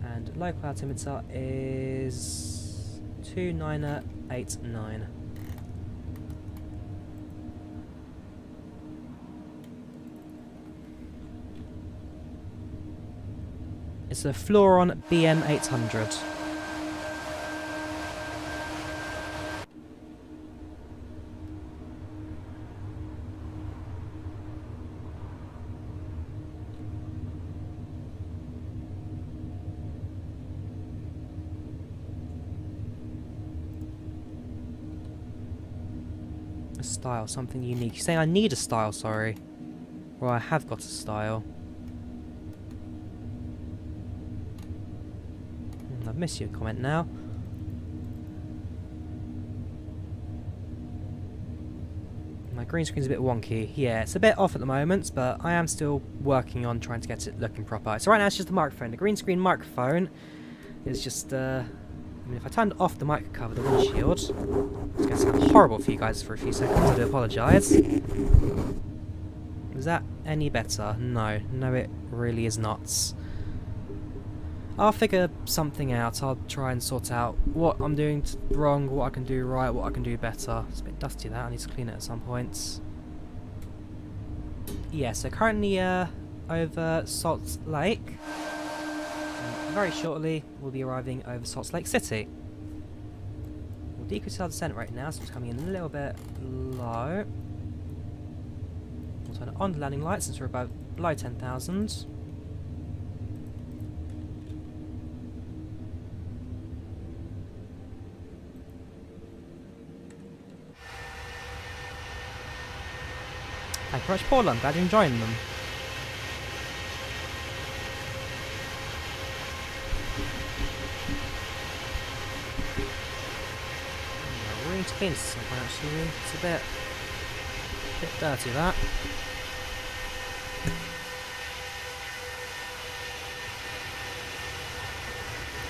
And local altimeter is 2989. It's a Floron BM800. A style, something unique. You're saying I need a style, sorry. Well, I have got a style. I've missed your comment now. My green screen's a bit wonky. Yeah, it's a bit off at the moment, but I am still working on trying to get it looking proper. So right now it's just the microphone. The green screen microphone is just, I mean, if I turned off the mic cover, the windshield, it's going to sound horrible for you guys for a few seconds. I do apologise. Is that any better? No. No, it really is not. I'll figure something out. I'll try and sort out what I'm doing wrong, what I can do right, what I can do better. It's a bit dusty that, I need to clean it at some point. Yeah, so currently over Salt Lake. And very shortly we'll be arriving over Salt Lake City. We'll decrease our descent rate now, so it's coming in a little bit low. We'll turn on the landing lights since we're about below 10,000. Thank you very much, Paul. I'm glad you're enjoying them. We need to clean this one actually. It's a bit dirty that.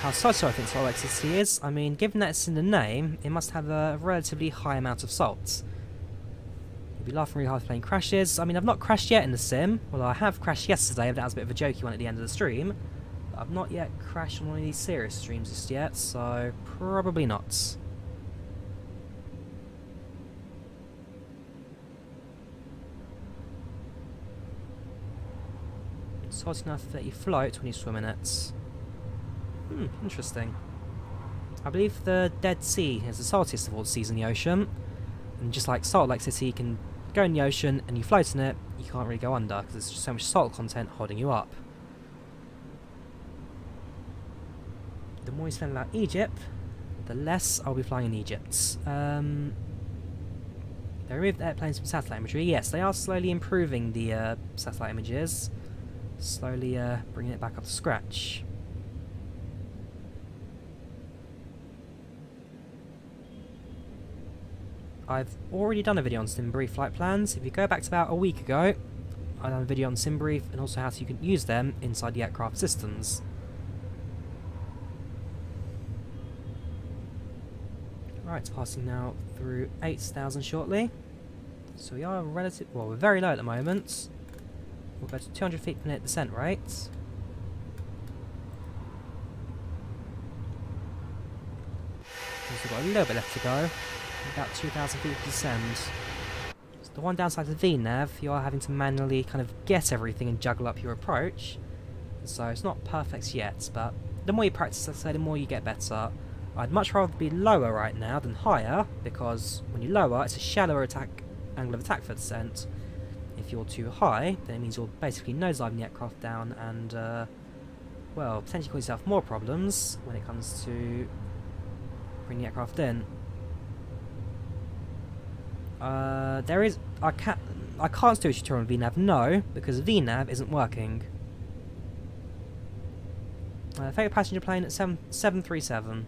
How salty I think Salt Lake City is. I mean, given that it's in the name, it must have a relatively high amount of salt. You'll be laughing really hard for plane crashes. I mean, I've not crashed yet in the sim. Well, I have crashed yesterday, but that was a bit of a jokey one at the end of the stream. But I've not yet crashed on one of these serious streams just yet, so probably not. Salty enough that you float when you swim in it. Interesting. I believe the Dead Sea is the saltiest of all the seas in the ocean. And just like Salt Lake City, you can go in the ocean and you float in it, you can't really go under because there's just so much salt content holding you up. The more you spend about Egypt, the less I'll be flying in Egypt. They removed airplanes from satellite imagery. Yes, they are slowly improving the satellite images. Slowly bringing it back up to scratch. I've already done a video on SimBrief flight plans. If you go back to about a week ago, I done a video on SimBrief and also how you can use them inside the aircraft systems. Right, it's passing now through 8,000 shortly. So we are well, we're very low at the moment. We'll go to 200 feet per minute descent rate. We've got a little bit left to go. About 2,000 feet to descend. So the one downside to VNav, you are having to manually kind of get everything and juggle up your approach. So it's not perfect yet, but the more you practice, I'd say, the more you get better. I'd much rather be lower right now than higher, because when you lower, it's a shallower angle of attack for descent. If you're too high, then it means you're basically nosediving the aircraft down and, well, potentially cause yourself more problems when it comes to bringing the aircraft in. I can't do a tutorial on VNav, no, because VNav isn't working. Favourite passenger plane at 737.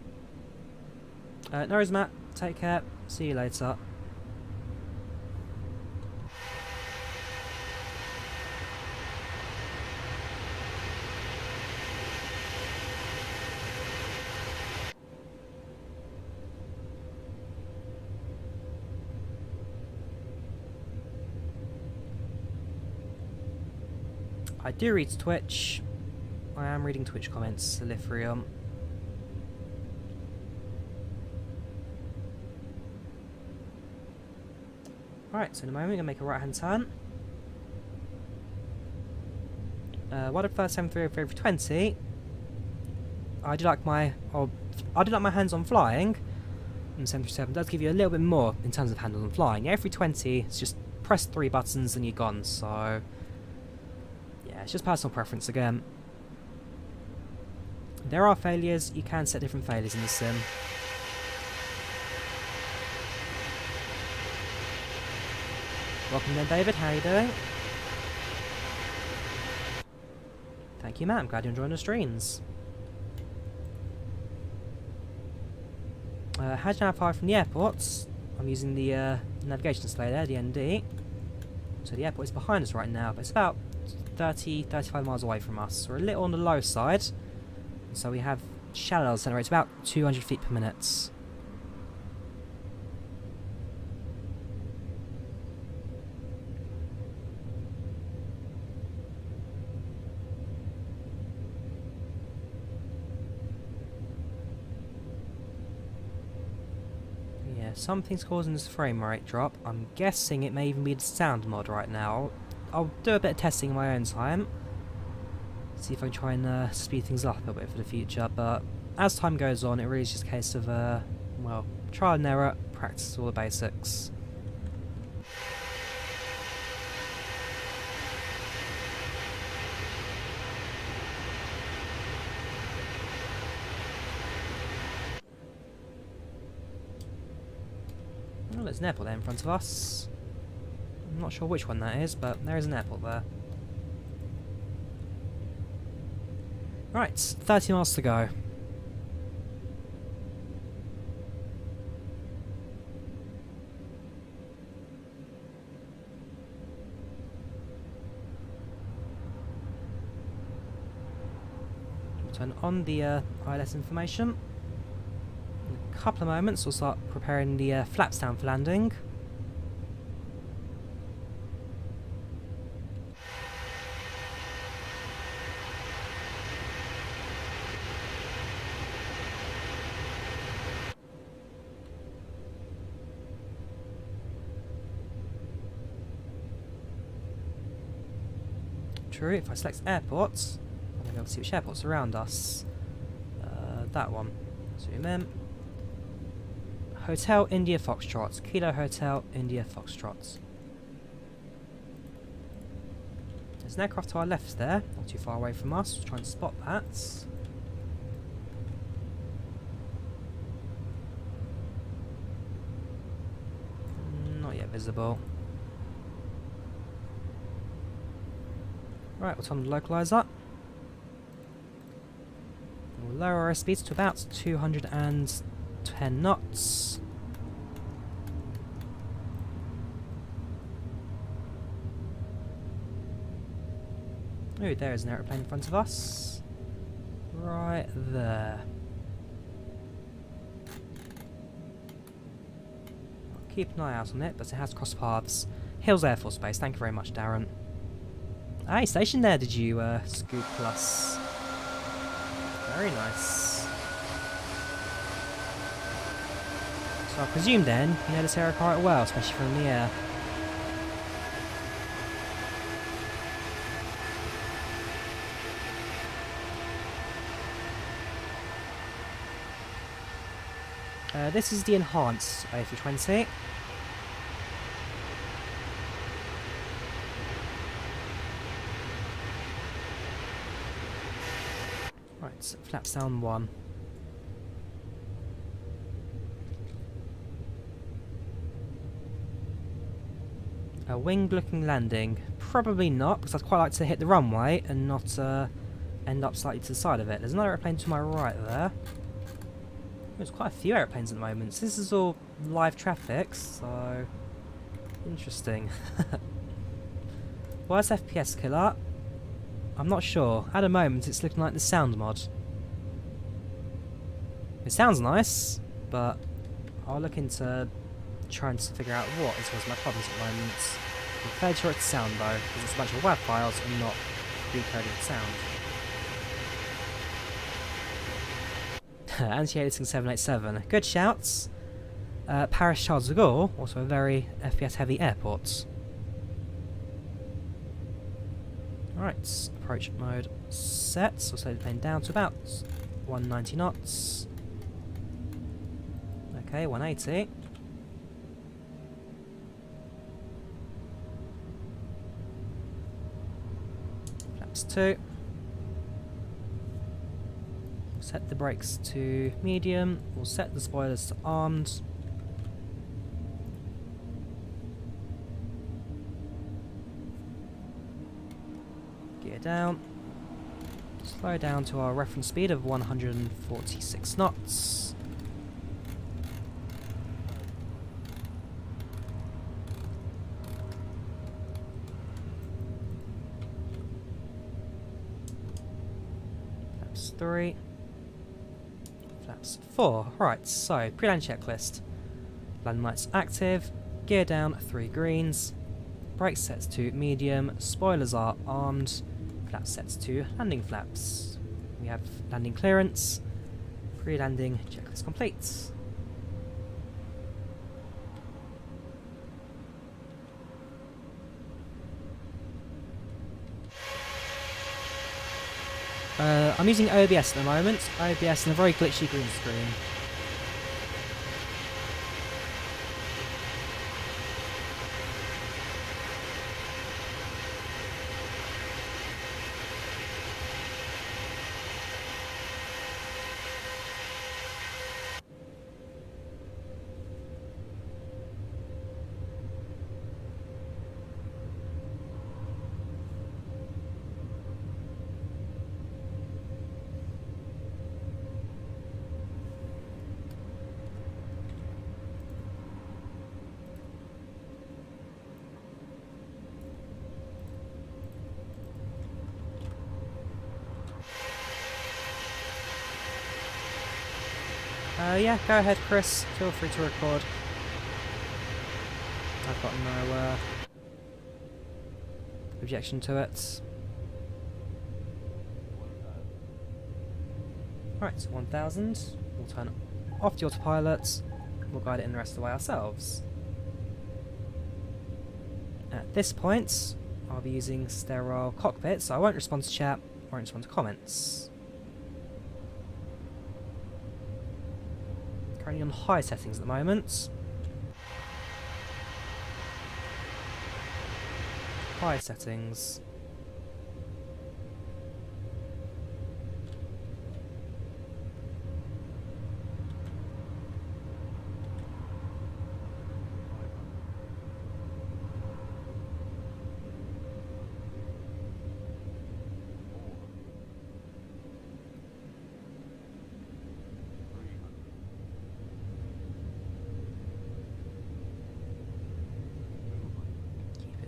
No worries, Matt. Take care. See you later. I do read Twitch. I am reading Twitch comments, Solifrium. Alright, so in a moment we're going to make a right hand turn. What if first 737 I do like my hands on flying. And 737 does give you a little bit more in terms of hands on flying. Yeah, A320 it's just press 3 buttons and you're gone, so yeah, it's just personal preference again. There are failures, you can set different failures in the sim. Welcome then, David, how are you doing? Thank you, Matt, I'm glad you're enjoying the streams. How do you navigate from the airport? I'm using the navigation display there, the ND. So the airport is behind us right now, but it's about 30-35 miles away from us. We're a little on the low side. So we have shallow descent rates about 200 feet per minute. Yeah, something's causing this frame rate drop. I'm guessing it may even be the sound mod right now. I'll do a bit of testing in my own time. See if I can try and speed things up a little bit for the future, but as time goes on, it really is just a case of, well, trial and error, practice all the basics. Oh, there's an airport there in front of us. I'm not sure which one that is, but there is an airport there. Right, 30 miles to go. Turn on the ILS information. In a couple of moments we'll start preparing the flaps down for landing. True, if I select airports, I'm going to be able to see which airports are around us. That one. Zoom in. Hotel India Foxtrot. Kilo Hotel India Foxtrot. There's an aircraft to our left there, not too far away from us. We'll try and spot that. Not yet visible. Right, we'll turn the localizer. We'll lower our speeds to about 210 knots. Ooh, there is an aeroplane in front of us. Right there. I'll keep an eye out on it, but it has crossed paths. Hills Air Force Base, thank you very much, Darren. Hey, stationed there, did you, Scoop Plus? Very nice. So I presume then, you know this area quite well, especially from the air. This is the enhanced A320. Right, flaps down 1. A winged looking landing. Probably not, because I'd quite like to hit the runway and not end up slightly to the side of it. There's another aeroplane to my right there. There's quite a few aeroplanes at the moment. So this is all live traffic, so interesting. Why is FPS killer? I'm not sure. At the moment it's looking like the sound mod. It sounds nice, but I'll look into trying to figure out what is causing my problems at the moment. I'm fairly sure it's sound though, because it's a bunch of WAV files and not decoded sound. Anti-aliasing 787. Good shouts. Paris Charles de Gaulle, also a very FPS heavy airport. Alright, approach mode set. So slow the plane down to about 190 knots. Okay, 180. Flaps 2. Set the brakes to medium. We'll set the spoilers to armed. Gear down. Slow down to our reference speed of 146 knots. Flaps 3. Flaps 4. Right, so pre-land checklist. Landing lights active. Gear down 3 greens. Brakes set to medium. Spoilers are armed. Flaps set to landing flaps. We have landing clearance. Pre-landing checklist complete. I'm using OBS at the moment. OBS and a very glitchy green screen. Yeah, go ahead, Chris. Feel free to record. I've got no objection to it. Right, 1000. We'll turn off the autopilot. We'll guide it in the rest of the way ourselves. At this point, I'll be using sterile cockpit, so I won't respond to chat, won't respond to comments. Currently on high settings at the moment. High settings.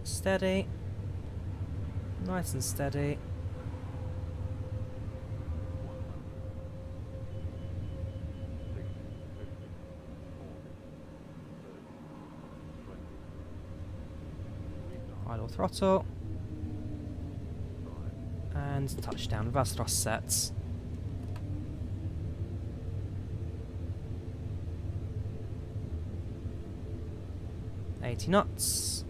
Steady, nice and steady. Idle throttle and touchdown. Reverse thrust sets. $80 knots.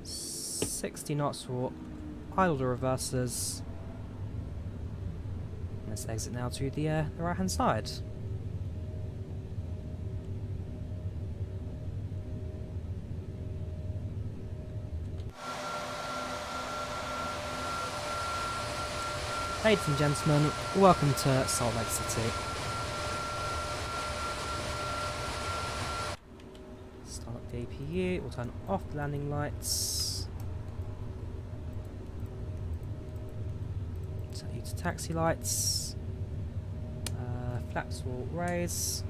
60 knots for idle the reversers. Let's exit now to the right hand side. Ladies and gentlemen, welcome to Salt Lake City. Start up the APU, we'll turn off the landing lights. Set you to taxi lights. Flaps will raise.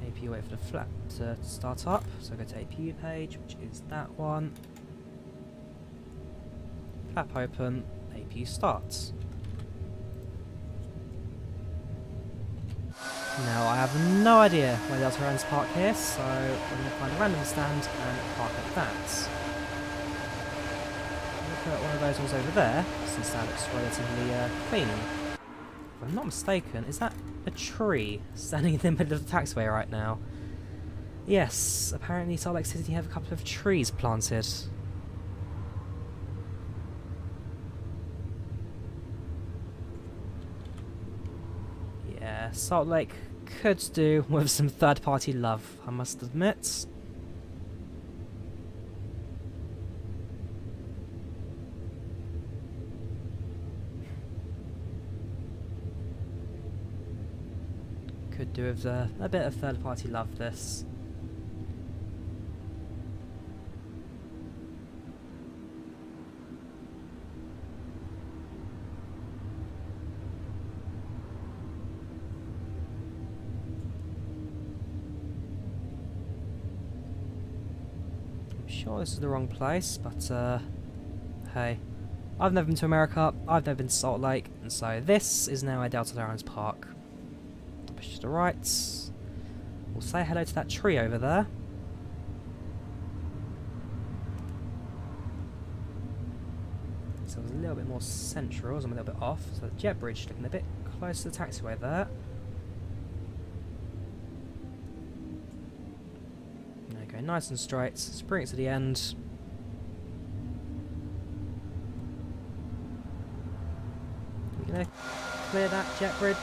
APU wait for the flap to start up, so go to APU page, which is that one. Flap open, APU starts. Now I have no idea where Delta Airlines park here, so we're going to find a random stand and park at that. Look at one of those ones over there, since that looks relatively clean. If I'm not mistaken, is that a tree standing in the middle of the taxiway right now? Yes, apparently Salt Lake City have a couple of trees planted. Yeah, Salt Lake could do with some third-party love, I must admit. Could do with a bit of third-party love, this. I'm sure this is the wrong place, but hey. I've never been to America, I've never been to Salt Lake, and so this is now a Delta Airlines park. Push to the right. We'll say hello to that tree over there. So it was a little bit more central, so I'm a little bit off. So the jet bridge looking a bit close to the taxiway there. There we go, nice and straight. Let's bring it to the end. We're gonna clear that jet bridge.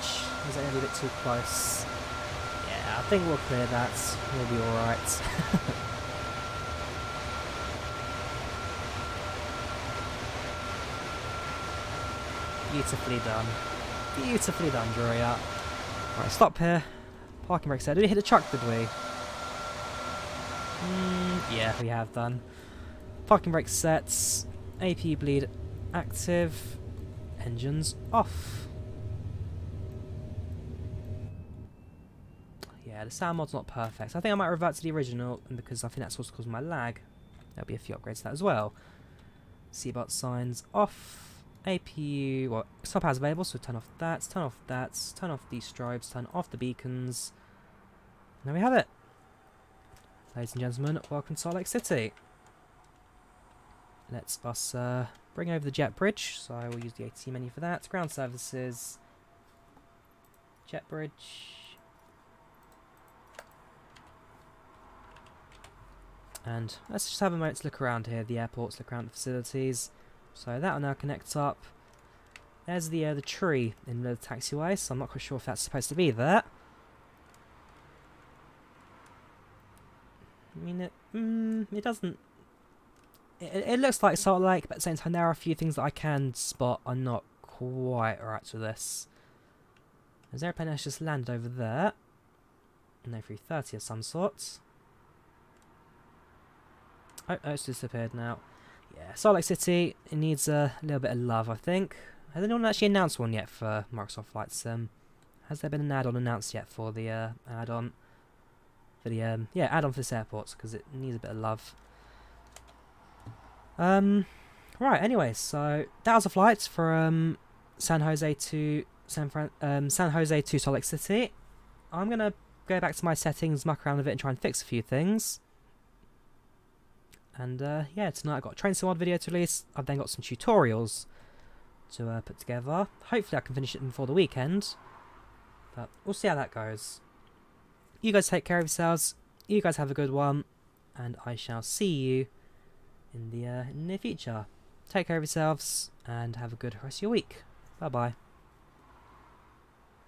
Is that going to be a bit too close? Yeah, I think we'll clear that. We'll be alright. Beautifully done. Beautifully done, Drawyah. Alright, stop here. Parking brake set. Did we hit the truck, did we? Yeah, we have done. Parking brake sets. APU bleed active. Engines off. Yeah, the sound mod's not perfect. I think I might revert to the original, because I think that's what's causing my lag. There'll be a few upgrades to that as well. Seatbelt signs off. APU, well, stop hours available, so turn off that, turn off that, turn off these strobes, turn off the beacons. And there we have it. Ladies and gentlemen, welcome to Salt Lake City. Let's us bring over the jet bridge, so I will use the AT menu for that. Ground services, jet bridge. And let's just have a moment to look around here, the airports, look around the facilities. So that will now connect up. There's the tree in the taxiway, so I'm not quite sure if that's supposed to be there. I mean, it doesn't... It looks like Salt Lake, but at the same time there are a few things that I can spot. I'm not quite right with this. There's an airplane that's just landed over there. An A330 of some sort. Oh, it's disappeared now. Yeah, Salt Lake City, it needs a little bit of love, I think. Has anyone actually announced one yet for Microsoft Flight Sim? Has there been an add-on announced yet for the add-on? For the add-on for this airport, because it needs a bit of love. Right. Anyway, so that was a flight from San Jose to San Jose to Salt Lake City. I'm gonna go back to my settings, muck around with it, and try and fix a few things. And yeah, tonight I've got a train sim mod video to release. I've then got some tutorials to put together. Hopefully I can finish it before the weekend. But we'll see how that goes. You guys take care of yourselves. You guys have a good one. And I shall see you in the near future. Take care of yourselves and have a good rest of your week. Bye bye.